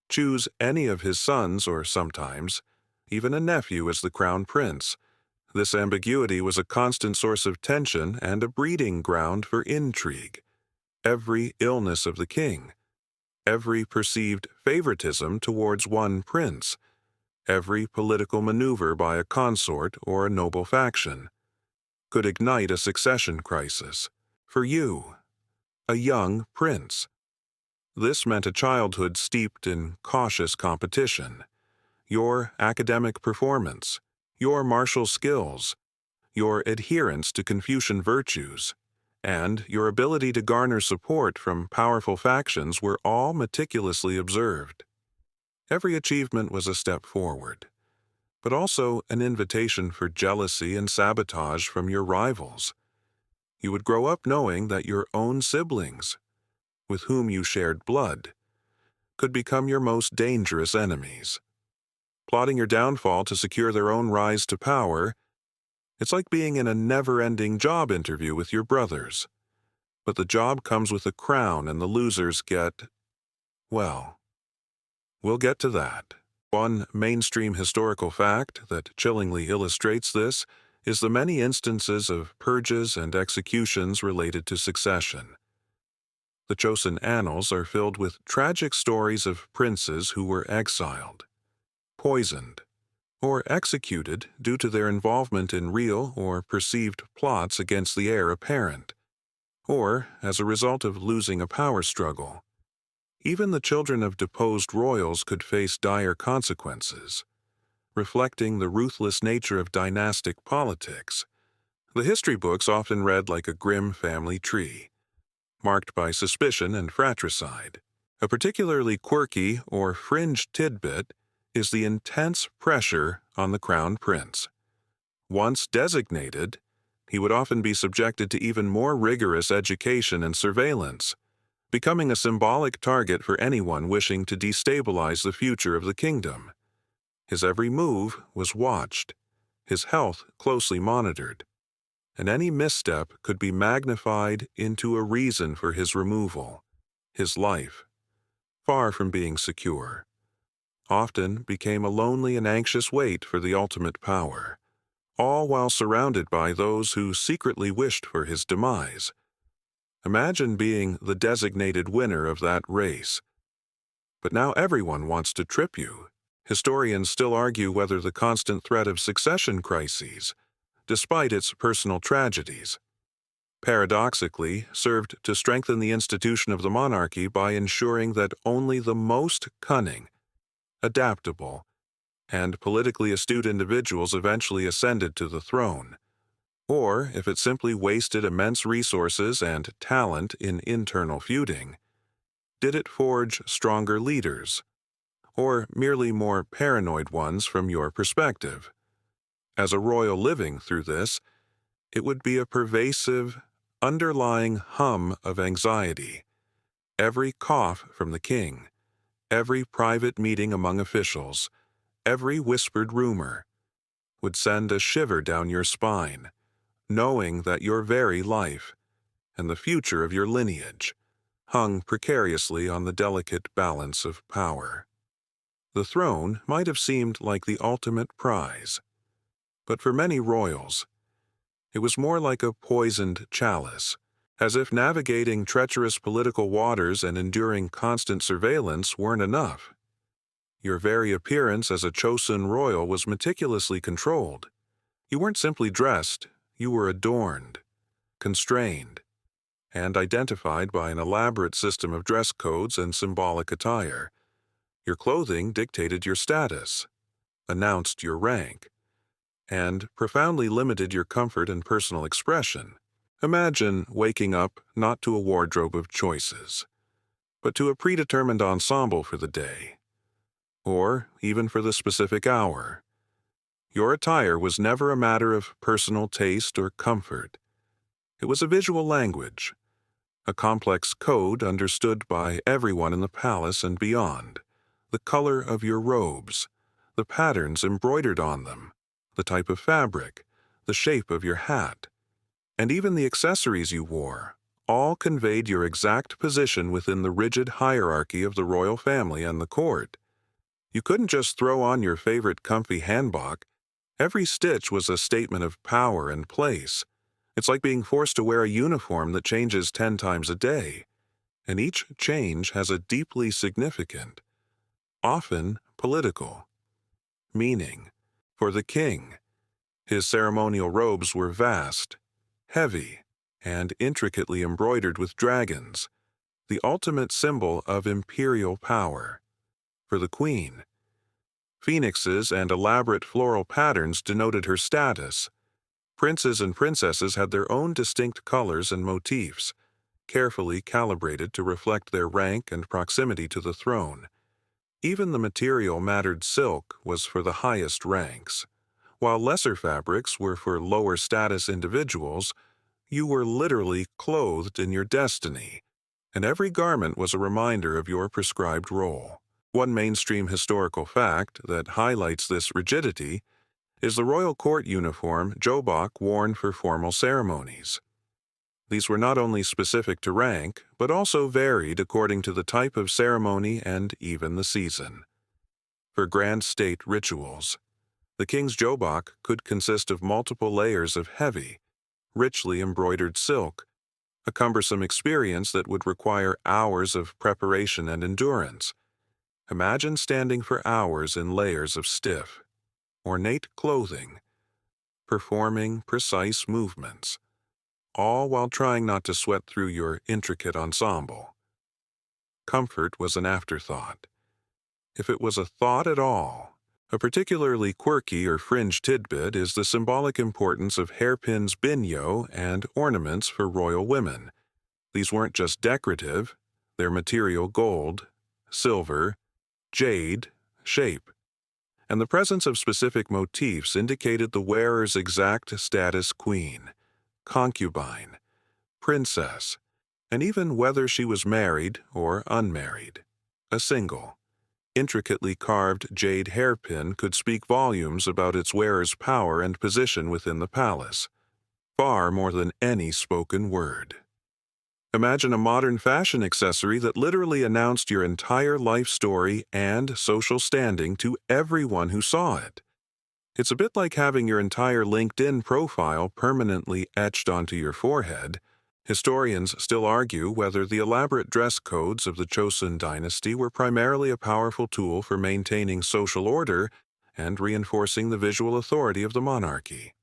choose any of his sons or sometimes even a nephew as the crown prince. This ambiguity was a constant source of tension and a breeding ground for intrigue. Every illness of the king, every perceived favoritism towards one prince, every political maneuver by a consort or a noble faction could ignite a succession crisis. For you, a young prince, this meant a childhood steeped in cautious competition. Your academic performance, your martial skills, your adherence to Confucian virtues, and your ability to garner support from powerful factions were all meticulously observed. Every achievement was a step forward, but also an invitation for jealousy and sabotage from your rivals. You would grow up knowing that your own siblings, with whom you shared blood, could become your most dangerous enemies. Plotting your downfall to secure their own rise to power, it's like being in a never-ending job interview with your brothers. But the job comes with a crown and the losers get, well, we'll get to that. One mainstream historical fact that chillingly illustrates this is the many instances of purges and executions related to succession. The Chosun annals are filled with tragic stories of princes who were exiled, poisoned, or executed due to their involvement in real or perceived plots against the heir apparent, or as a result of losing a power struggle. Even the children of deposed royals could face dire consequences, reflecting the ruthless nature of dynastic politics. The history books often read like a grim family tree, marked by suspicion and fratricide. A particularly quirky or fringe tidbit is the intense pressure on the crown prince. Once designated, he would often be subjected to even more rigorous education and surveillance, becoming a symbolic target for anyone wishing to destabilize the future of the kingdom. His every move was watched, his health closely monitored, and any misstep could be magnified into a reason for his removal. His life, far from being secure, often became a lonely and anxious wait for the ultimate power, all while surrounded by those who secretly wished for his demise. Imagine being the designated winner of that race. But now everyone wants to trip you. Historians still argue whether the constant threat of succession crises, despite its personal tragedies, paradoxically served to strengthen the institution of the monarchy by ensuring that only the most cunning, adaptable, and politically astute individuals eventually ascended to the throne. Or, if it simply wasted immense resources and talent in internal feuding, did it forge stronger leaders, or merely more paranoid ones from your perspective? As a royal living through this, it would be a pervasive, underlying hum of anxiety. Every cough from the king, every private meeting among officials, every whispered rumor would send a shiver down your spine, knowing that your very life and the future of your lineage hung precariously on the delicate balance of power. The throne might have seemed like the ultimate prize, but for many royals, it was more like a poisoned chalice, as if navigating treacherous political waters and enduring constant surveillance weren't enough. Your very appearance as a Chosun royal was meticulously controlled. You weren't simply dressed, you were adorned, constrained, and identified by an elaborate system of dress codes and symbolic attire. Your clothing dictated your status, announced your rank, and profoundly limited your comfort and personal expression. Imagine waking up not to a wardrobe of choices, but to a predetermined ensemble for the day, or even for the specific hour. Your attire was never a matter of personal taste or comfort. It was a visual language, a complex code understood by everyone in the palace and beyond. The color of your robes, the patterns embroidered on them, the type of fabric, the shape of your hat, and even the accessories you wore, all conveyed your exact position within the rigid hierarchy of the royal family and the court. You couldn't just throw on your favorite comfy hanbok. Every stitch was a statement of power and place. It's like being forced to wear a uniform that changes 10 times a day, and each change has a deeply significant, often political, meaning. For the king, his ceremonial robes were vast, heavy, and intricately embroidered with dragons, the ultimate symbol of imperial power. For the queen, phoenixes and elaborate floral patterns denoted her status. Princes and princesses had their own distinct colors and motifs, carefully calibrated to reflect their rank and proximity to the throne. Even the material mattered silk was for the highest ranks. While lesser fabrics were for lower status individuals, you were literally clothed in your destiny, and every garment was a reminder of your prescribed role. One mainstream historical fact that highlights this rigidity is the royal court uniform jobok worn for formal ceremonies. These were not only specific to rank, but also varied according to the type of ceremony and even the season. For grand state rituals, the king's jobok could consist of multiple layers of heavy, richly embroidered silk, a cumbersome experience that would require hours of preparation and endurance. Imagine standing for hours in layers of stiff, ornate clothing, performing precise movements, all while trying not to sweat through your intricate ensemble. Comfort was an afterthought, if it was a thought at all. A particularly quirky or fringe tidbit is the symbolic importance of hairpins, binyo, and ornaments for royal women. These weren't just decorative, their material gold, silver, jade, shape, and the presence of specific motifs indicated the wearer's exact status: queen, concubine, princess, and even whether she was married or unmarried. A single, intricately carved jade hairpin could speak volumes about its wearer's power and position within the palace, far more than any spoken word. Imagine a modern fashion accessory that literally announced your entire life story and social standing to everyone who saw it. It's a bit like having your entire LinkedIn profile permanently etched onto your forehead. Historians still argue whether the elaborate dress codes of the Chosun dynasty were primarily a powerful tool for maintaining social order and reinforcing the visual authority of the monarchy,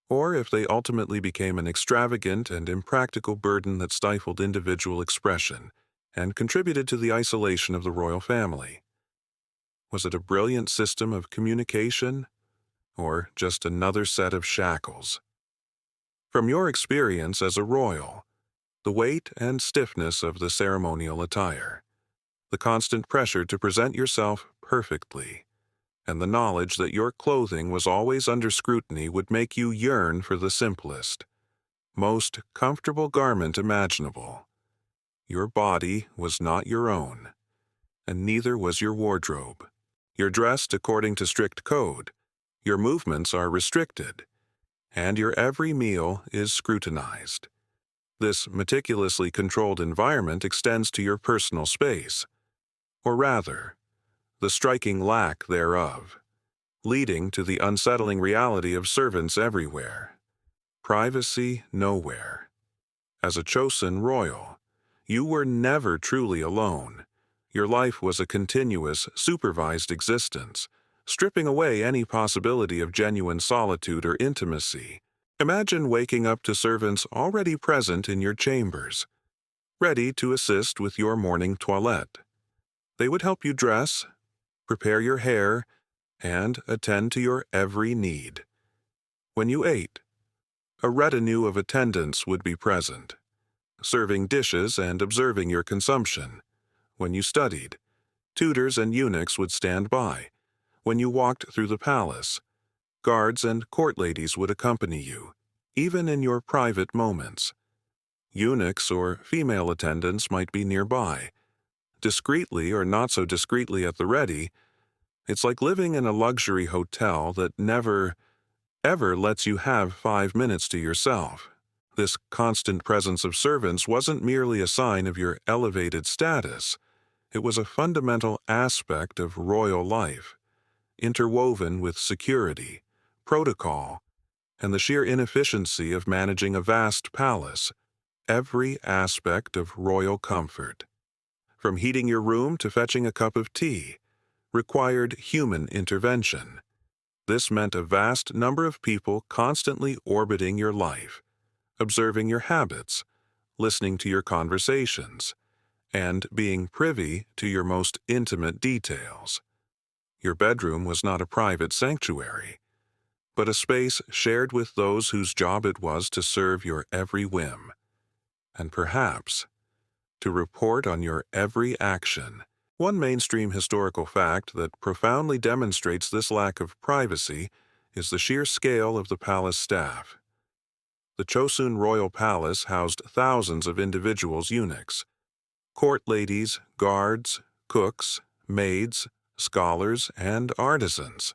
or if they ultimately became an extravagant and impractical burden that stifled individual expression and contributed to the isolation of the royal family. Was it a brilliant system of communication, or just another set of shackles? From your experience as a royal, The weight and stiffness of the ceremonial attire, the constant pressure to present yourself perfectly, and the knowledge that your clothing was always under scrutiny would make you yearn for the simplest, most comfortable garment imaginable. Your body was not your own, and neither was your wardrobe. You're dressed according to strict code, your movements are restricted, and your every meal is scrutinized. This meticulously controlled environment extends to your personal space, or rather, the striking lack thereof, leading to the unsettling reality of servants everywhere. Privacy nowhere. As a Chosun royal, you were never truly alone. Your life was a continuous, supervised existence, stripping away any possibility of genuine solitude or intimacy. Imagine waking up to servants already present in your chambers, ready to assist with your morning toilette. They would help you dress, prepare your hair, and attend to your every need. When you ate, a retinue of attendants would be present, serving dishes and observing your consumption. When you studied, tutors and eunuchs would stand by. When you walked through the palace, guards and court ladies would accompany you, even in your private moments. Eunuchs or female attendants might be nearby, discreetly or not so discreetly at the ready. It's like living in a luxury hotel that never, ever lets you have 5 minutes to yourself. This constant presence of servants wasn't merely a sign of your elevated status. It was a fundamental aspect of royal life, interwoven with security, protocol, and the sheer inefficiency of managing a vast palace. Every aspect of royal comfort, from heating your room to fetching a cup of tea, required human intervention. This meant a vast number of people constantly orbiting your life, observing your habits, listening to your conversations, and being privy to your most intimate details. Your bedroom was not a private sanctuary, but a space shared with those whose job it was to serve your every whim, and perhaps to report on your every action. One mainstream historical fact that profoundly demonstrates this lack of privacy is the sheer scale of the palace staff. The Chosun royal palace housed thousands of individuals eunuchs, court ladies, guards, cooks, maids, scholars, and artisans.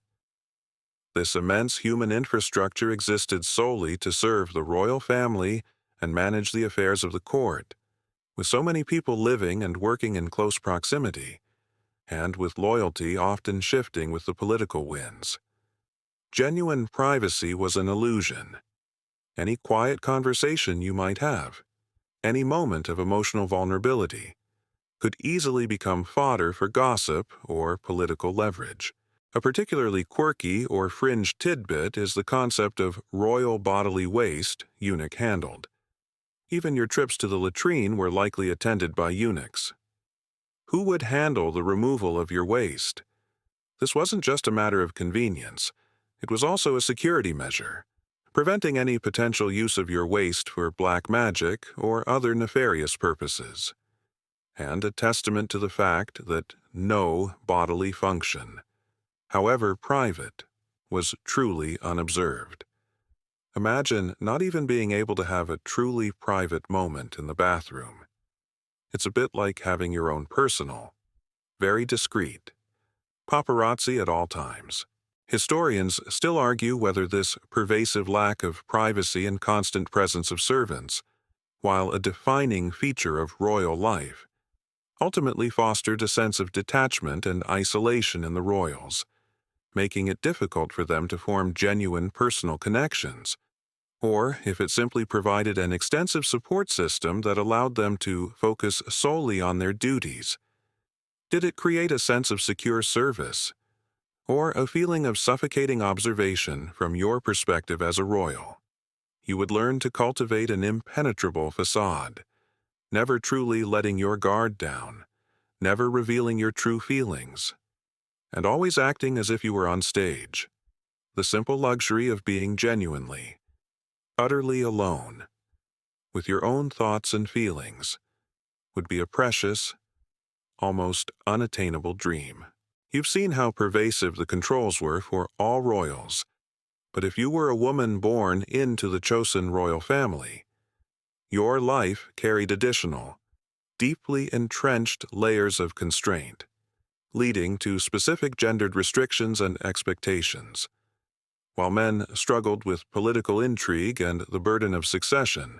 This immense human infrastructure existed solely to serve the royal family and manage the affairs of the court. With so many people living and working in close proximity, and with loyalty often shifting with the political winds, genuine privacy was an illusion. Any quiet conversation you might have, any moment of emotional vulnerability, could easily become fodder for gossip or political leverage. A particularly quirky or fringe tidbit is the concept of royal bodily waste eunuch handled. Even your trips to the latrine were likely attended by eunuchs. Who would handle the removal of your waste? This wasn't just a matter of convenience. It was also a security measure, preventing any potential use of your waste for black magic or other nefarious purposes, and a testament to the fact that no bodily function, however private, was truly unobserved. Imagine not even being able to have a truly private moment in the bathroom. It's a bit like having your own personal, very discreet, paparazzi at all times. Historians still argue whether this pervasive lack of privacy and constant presence of servants, while a defining feature of royal life, ultimately fostered a sense of detachment and isolation in the royals, making it difficult for them to form genuine personal connections, or if it simply provided an extensive support system that allowed them to focus solely on their duties. Did it create a sense of secure service, or a feeling of suffocating observation from your perspective as a royal? You would learn to cultivate an impenetrable facade, never truly letting your guard down, never revealing your true feelings, and always acting as if you were on stage. The simple luxury of being genuinely, utterly alone. with your own thoughts and feelings, would be a precious, almost unattainable dream. You've seen how pervasive the controls were for all royals, but if you were a woman born into the Chosun royal family, your life carried additional, deeply entrenched layers of constraint, leading to specific gendered restrictions and expectations. While men struggled with political intrigue and the burden of succession,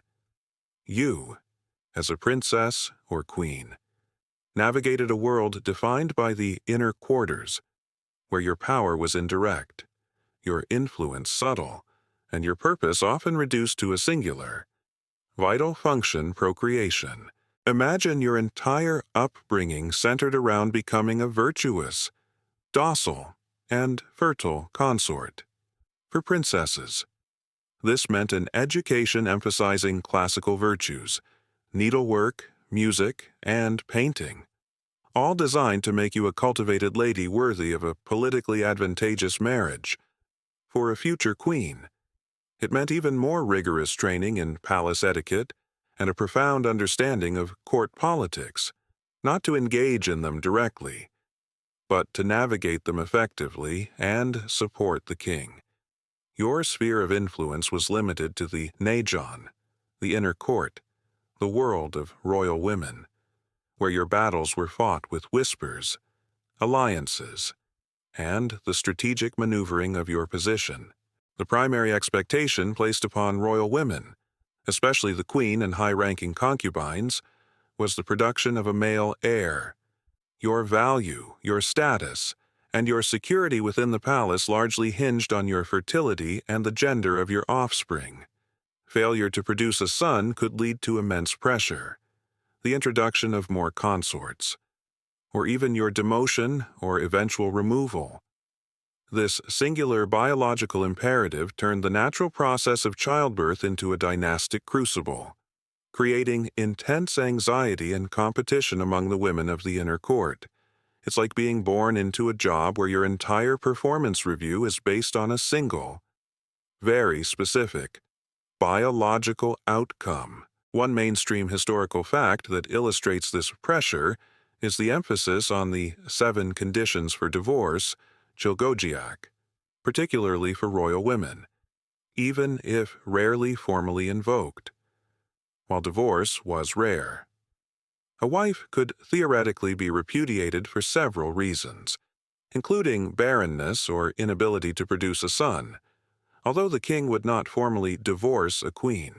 you, as a princess or queen, navigated a world defined by the inner quarters, where your power was indirect, your influence subtle, and your purpose often reduced to a singular, vital function: procreation. Imagine your entire upbringing centered around becoming a virtuous, docile, and fertile consort. For princesses, this meant an education emphasizing classical virtues, needlework, music, and painting, all designed to make you a cultivated lady worthy of a politically advantageous marriage. For a future queen, it meant even more rigorous training in palace etiquette and a profound understanding of court politics, not to engage in them directly, but to navigate them effectively and support the king. Your sphere of influence was limited to the Najon, the inner court, the world of royal women, where your battles were fought with whispers, alliances, and the strategic maneuvering of your position. The primary expectation placed upon royal women, especially the queen and high-ranking concubines, was the production of a male heir. Your value, your status, and your security within the palace largely hinged on your fertility and the gender of your offspring. Failure to produce a son could lead to immense pressure, the introduction of more consorts, or even your demotion or eventual removal. This singular biological imperative turned the natural process of childbirth into a dynastic crucible, creating intense anxiety and competition among the women of the inner court. It's like being born into a job where your entire performance review is based on a single, very specific, biological outcome. One mainstream historical fact that illustrates this pressure is the emphasis on the 7 conditions for divorce, Chilgogiak, particularly for royal women, even if rarely formally invoked. While divorce was rare, a wife could theoretically be repudiated for several reasons, including barrenness or inability to produce a son, although the king would not formally divorce a queen.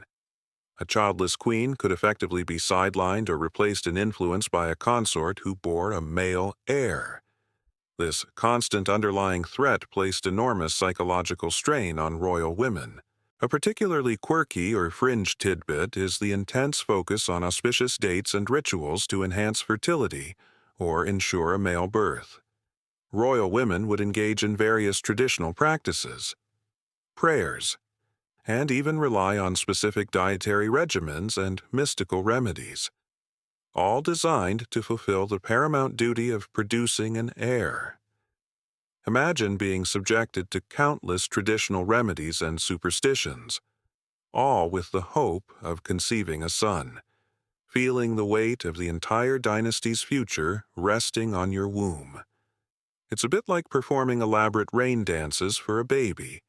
A childless queen could effectively be sidelined or replaced in influence by a consort who bore a male heir. This constant underlying threat placed enormous psychological strain on royal women. A particularly quirky or fringe tidbit is the intense focus on auspicious dates and rituals to enhance fertility or ensure a male birth. Royal women would engage in various traditional practices, prayers, and even rely on specific dietary regimens and mystical remedies, all designed to fulfill the paramount duty of producing an heir. Imagine being subjected to countless traditional remedies and superstitions, all with the hope of conceiving a son, feeling the weight of the entire dynasty's future resting on your womb. It's a bit like performing elaborate rain dances for a baby,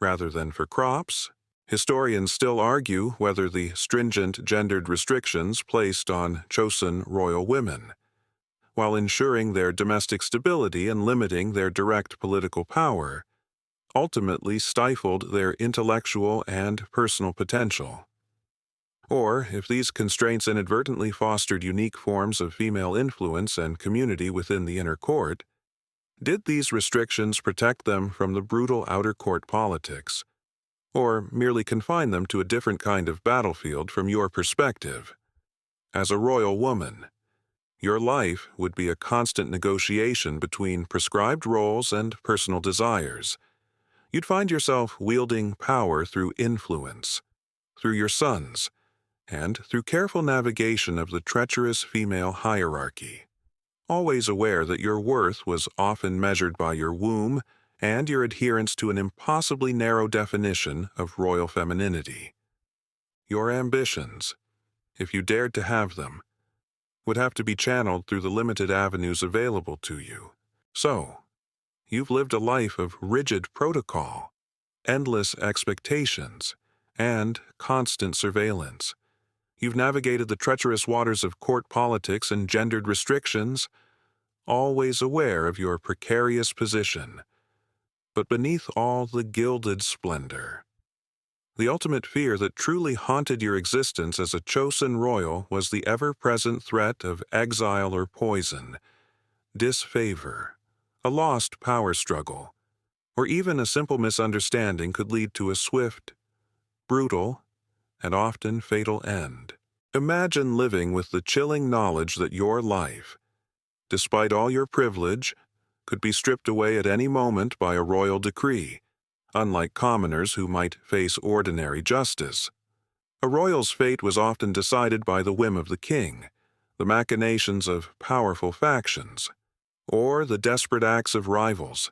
rather than for crops. Historians still argue whether the stringent gendered restrictions placed on Chosun royal women, while ensuring their domestic stability and limiting their direct political power, ultimately stifled their intellectual and personal potential. Or if these constraints inadvertently fostered unique forms of female influence and community within the inner court, did these restrictions protect them from the brutal outer court politics, or merely confine them to a different kind of battlefield from your perspective? As a royal woman, your life would be a constant negotiation between prescribed roles and personal desires. You'd find yourself wielding power through influence, through your sons, and through careful navigation of the treacherous female hierarchy, always aware that your worth was often measured by your womb and your adherence to an impossibly narrow definition of royal femininity. Your ambitions, if you dared to have them, would have to be channeled through the limited avenues available to you. So, you've lived a life of rigid protocol, endless expectations, and constant surveillance. You've navigated the treacherous waters of court politics and gendered restrictions, always aware of your precarious position. But beneath all the gilded splendor, the ultimate fear that truly haunted your existence as a Chosun royal was the ever-present threat of exile or poison, disfavor, a lost power struggle, or even a simple misunderstanding could lead to a swift, brutal, and often fatal end. Imagine living with the chilling knowledge that your life, despite all your privilege, could be stripped away at any moment by a royal decree, unlike commoners who might face ordinary justice. A royal's fate was often decided by the whim of the king, the machinations of powerful factions, or the desperate acts of rivals.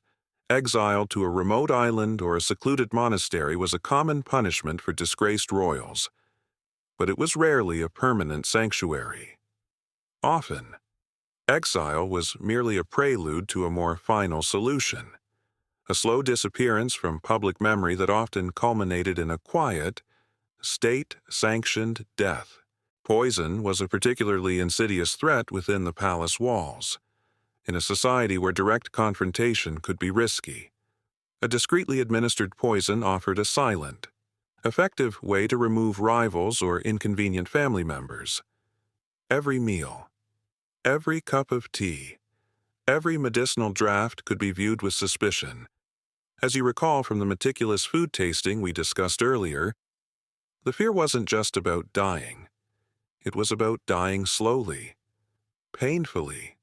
Exile to a remote island or a secluded monastery was a common punishment for disgraced royals, but it was rarely a permanent sanctuary. Often, exile was merely a prelude to a more final solution, a slow disappearance from public memory that often culminated in a quiet, state-sanctioned death. Poison was a particularly insidious threat within the palace walls, in a society where direct confrontation could be risky. A discreetly administered poison offered a silent, effective way to remove rivals or inconvenient family members. Every meal, every cup of tea, every medicinal draught could be viewed with suspicion. As you recall from the meticulous food tasting we discussed earlier, the fear wasn't just about dying. It was about dying slowly, painfully,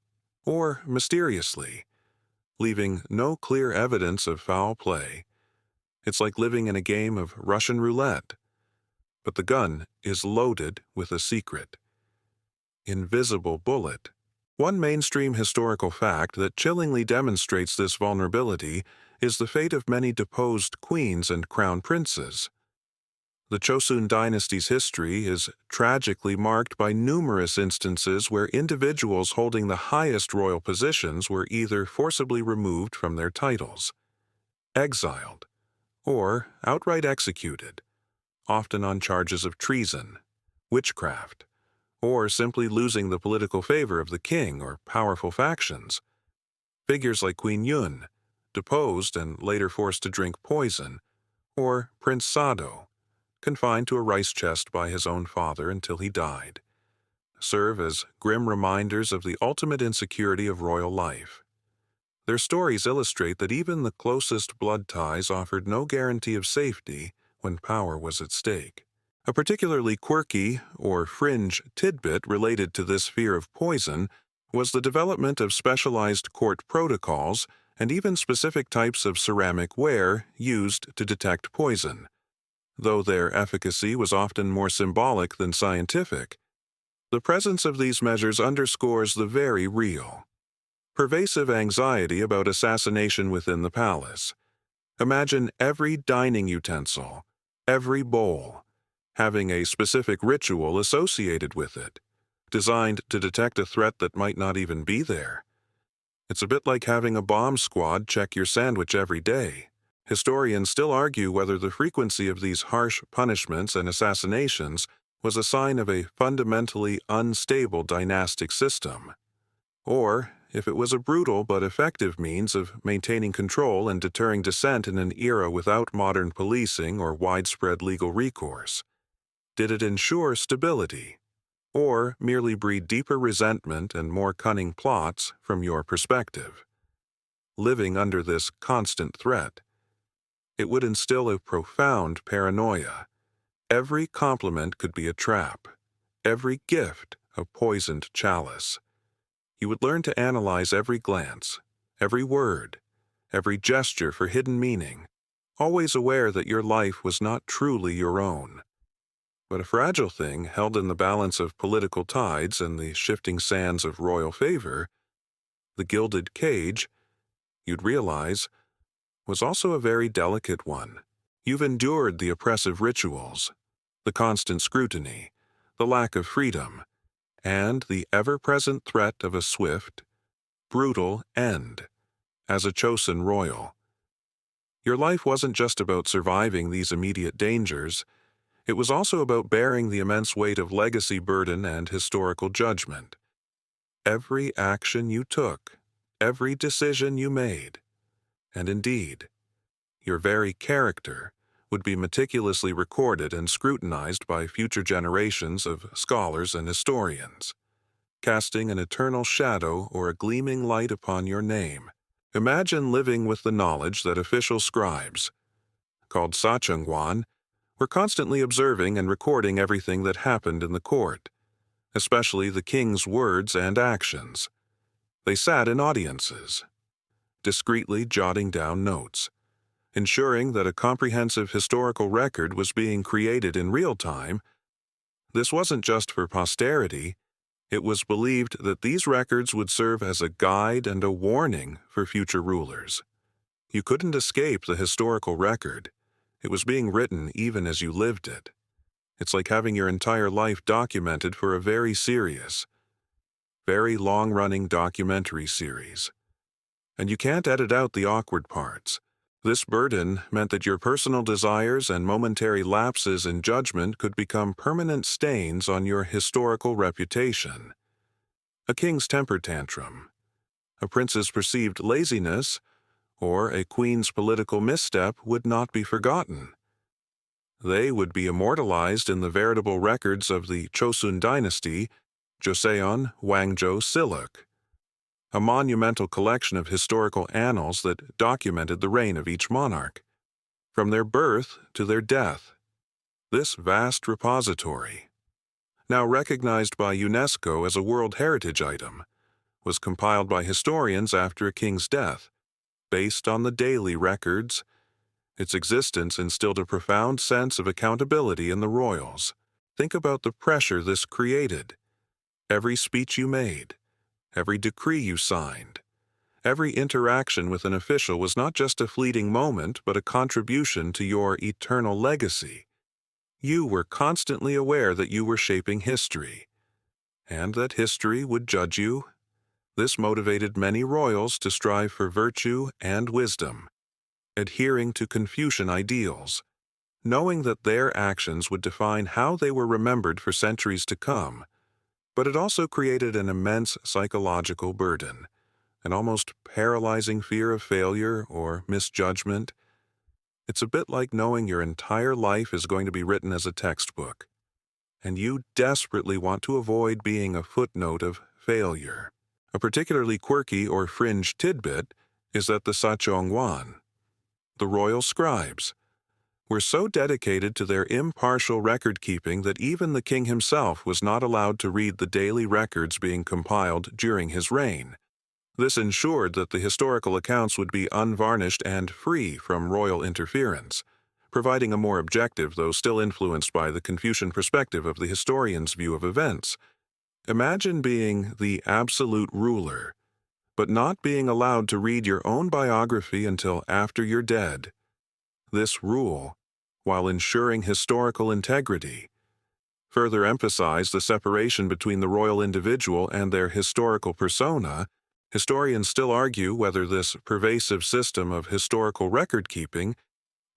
or mysteriously, leaving no clear evidence of foul play. It's like living in a game of Russian roulette, but the gun is loaded with a secret. Invisible bullet. One mainstream historical fact that chillingly demonstrates this vulnerability is the fate of many deposed queens and crown princes. The Chosun dynasty's history is tragically marked by numerous instances where individuals holding the highest royal positions were either forcibly removed from their titles, exiled, or outright executed, often on charges of treason, witchcraft, or simply losing the political favor of the king or powerful factions. Figures like Queen Yun, deposed and later forced to drink poison, or Prince Sado, confined to a rice chest by his own father until he died, serve as grim reminders of the ultimate insecurity of royal life. Their stories illustrate that even the closest blood ties offered no guarantee of safety when power was at stake. A particularly quirky or fringe tidbit related to this fear of poison was the development of specialized court protocols and even specific types of ceramic ware used to detect poison. Though their efficacy was often more symbolic than scientific, the presence of these measures underscores the very real, pervasive anxiety about assassination within the palace. Imagine every dining utensil, every bowl, having a specific ritual associated with it, designed to detect a threat that might not even be there. It's a bit like having a bomb squad check your sandwich every day. Historians still argue whether the frequency of these harsh punishments and assassinations was a sign of a fundamentally unstable dynastic system, or if it was a brutal but effective means of maintaining control and deterring dissent in an era without modern policing or widespread legal recourse. Did it ensure stability, or merely breed deeper resentment and more cunning plots from your perspective? Living under this constant threat, it would instill a profound paranoia. Every compliment could be a trap, every gift a poisoned chalice. You would learn to analyze every glance, every word, every gesture for hidden meaning, always aware that your life was not truly your own, but a fragile thing held in the balance of political tides and the shifting sands of royal favor. The gilded cage, you'd realize, was also a very delicate one. You've endured the oppressive rituals, the constant scrutiny, the lack of freedom, and the ever-present threat of a swift, brutal end. As a Chosun royal, your life wasn't just about surviving these immediate dangers, it was also about bearing the immense weight of legacy burden and historical judgment. Every action you took, every decision you made, and indeed, your very character would be meticulously recorded and scrutinized by future generations of scholars and historians, casting an eternal shadow or a gleaming light upon your name. Imagine living with the knowledge that official scribes, called sachungwan, were constantly observing and recording everything that happened in the court, especially the king's words and actions. They sat in audiences, discreetly jotting down notes, ensuring that a comprehensive historical record was being created in real time. This wasn't just for posterity. It was believed that these records would serve as a guide and a warning for future rulers. You couldn't escape the historical record. It was being written even as you lived it. It's like having your entire life documented for a very serious, very long-running documentary series. And you can't edit out the awkward parts. This burden meant that your personal desires and momentary lapses in judgment could become permanent stains on your historical reputation. A king's temper tantrum, a prince's perceived laziness, or a queen's political misstep would not be forgotten. They would be immortalized in the veritable records of the Chosun dynasty, Joseon Wangjo Siluk, a monumental collection of historical annals that documented the reign of each monarch, from their birth to their death. This vast repository, now recognized by UNESCO as a World Heritage Item, was compiled by historians after a king's death. Based on the daily records, its existence instilled a profound sense of accountability in the royals. Think about the pressure this created. Every speech you made, every decree you signed, every interaction with an official was not just a fleeting moment but a contribution to your eternal legacy. You were constantly aware that you were shaping history, and that history would judge you. This motivated many royals to strive for virtue and wisdom, adhering to Confucian ideals, knowing that their actions would define how they were remembered for centuries to come. But it also created an immense psychological burden, an almost paralyzing fear of failure or misjudgment. It's a bit like knowing your entire life is going to be written as a textbook, and you desperately want to avoid being a footnote of failure. A particularly quirky or fringe tidbit is that the Sachongwan, the royal scribes, were so dedicated to their impartial record-keeping that even the king himself was not allowed to read the daily records being compiled during his reign. This ensured that the historical accounts would be unvarnished and free from royal interference, providing a more objective, though still influenced by the Confucian perspective of the historian's view of events. Imagine being the absolute ruler, but not being allowed to read your own biography until after you're dead. This rule, while ensuring historical integrity, further emphasized the separation between the royal individual and their historical persona. Historians still argue whether this pervasive system of historical record-keeping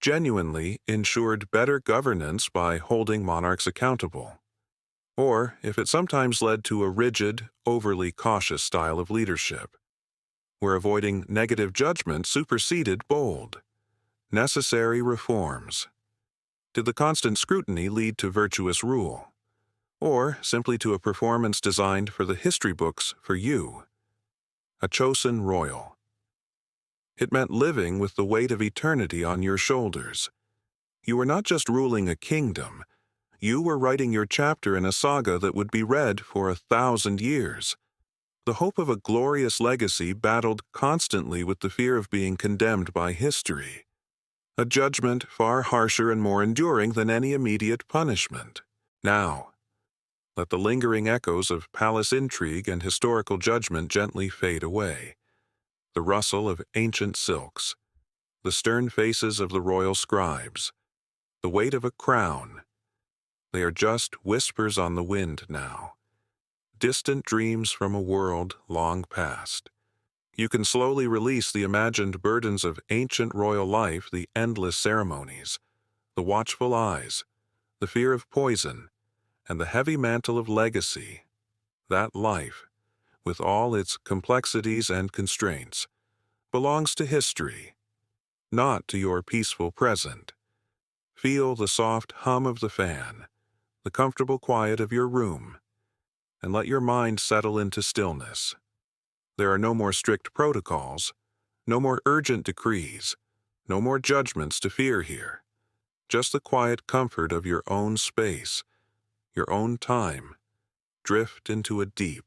genuinely ensured better governance by holding monarchs accountable, or if it sometimes led to a rigid, overly cautious style of leadership, where avoiding negative judgment superseded bold, necessary reforms. Did the constant scrutiny lead to virtuous rule, or simply to a performance designed for the history books for you? A Chosun royal. It meant living with the weight of eternity on your shoulders. You were not just ruling a kingdom, you were writing your chapter in a saga that would be read for 1,000 years. The hope of a glorious legacy battled constantly with the fear of being condemned by history, a judgment far harsher and more enduring than any immediate punishment. Now, let the lingering echoes of palace intrigue and historical judgment gently fade away. The rustle of ancient silks, the stern faces of the royal scribes, the weight of a crown, They are just whispers on the wind now, distant dreams from a world long past. You can slowly release the imagined burdens of ancient royal life, the endless ceremonies, the watchful eyes, the fear of poison, and the heavy mantle of legacy. That life, with all its complexities and constraints, belongs to history, not to your peaceful present. Feel the soft hum of the fan, the comfortable quiet of your room, and let your mind settle into stillness. There are no more strict protocols, no more urgent decrees, no more judgments to fear here. Just the quiet comfort of your own space, your own time. Drift into a deep,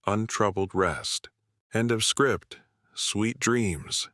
untroubled rest. End of script. Sweet dreams.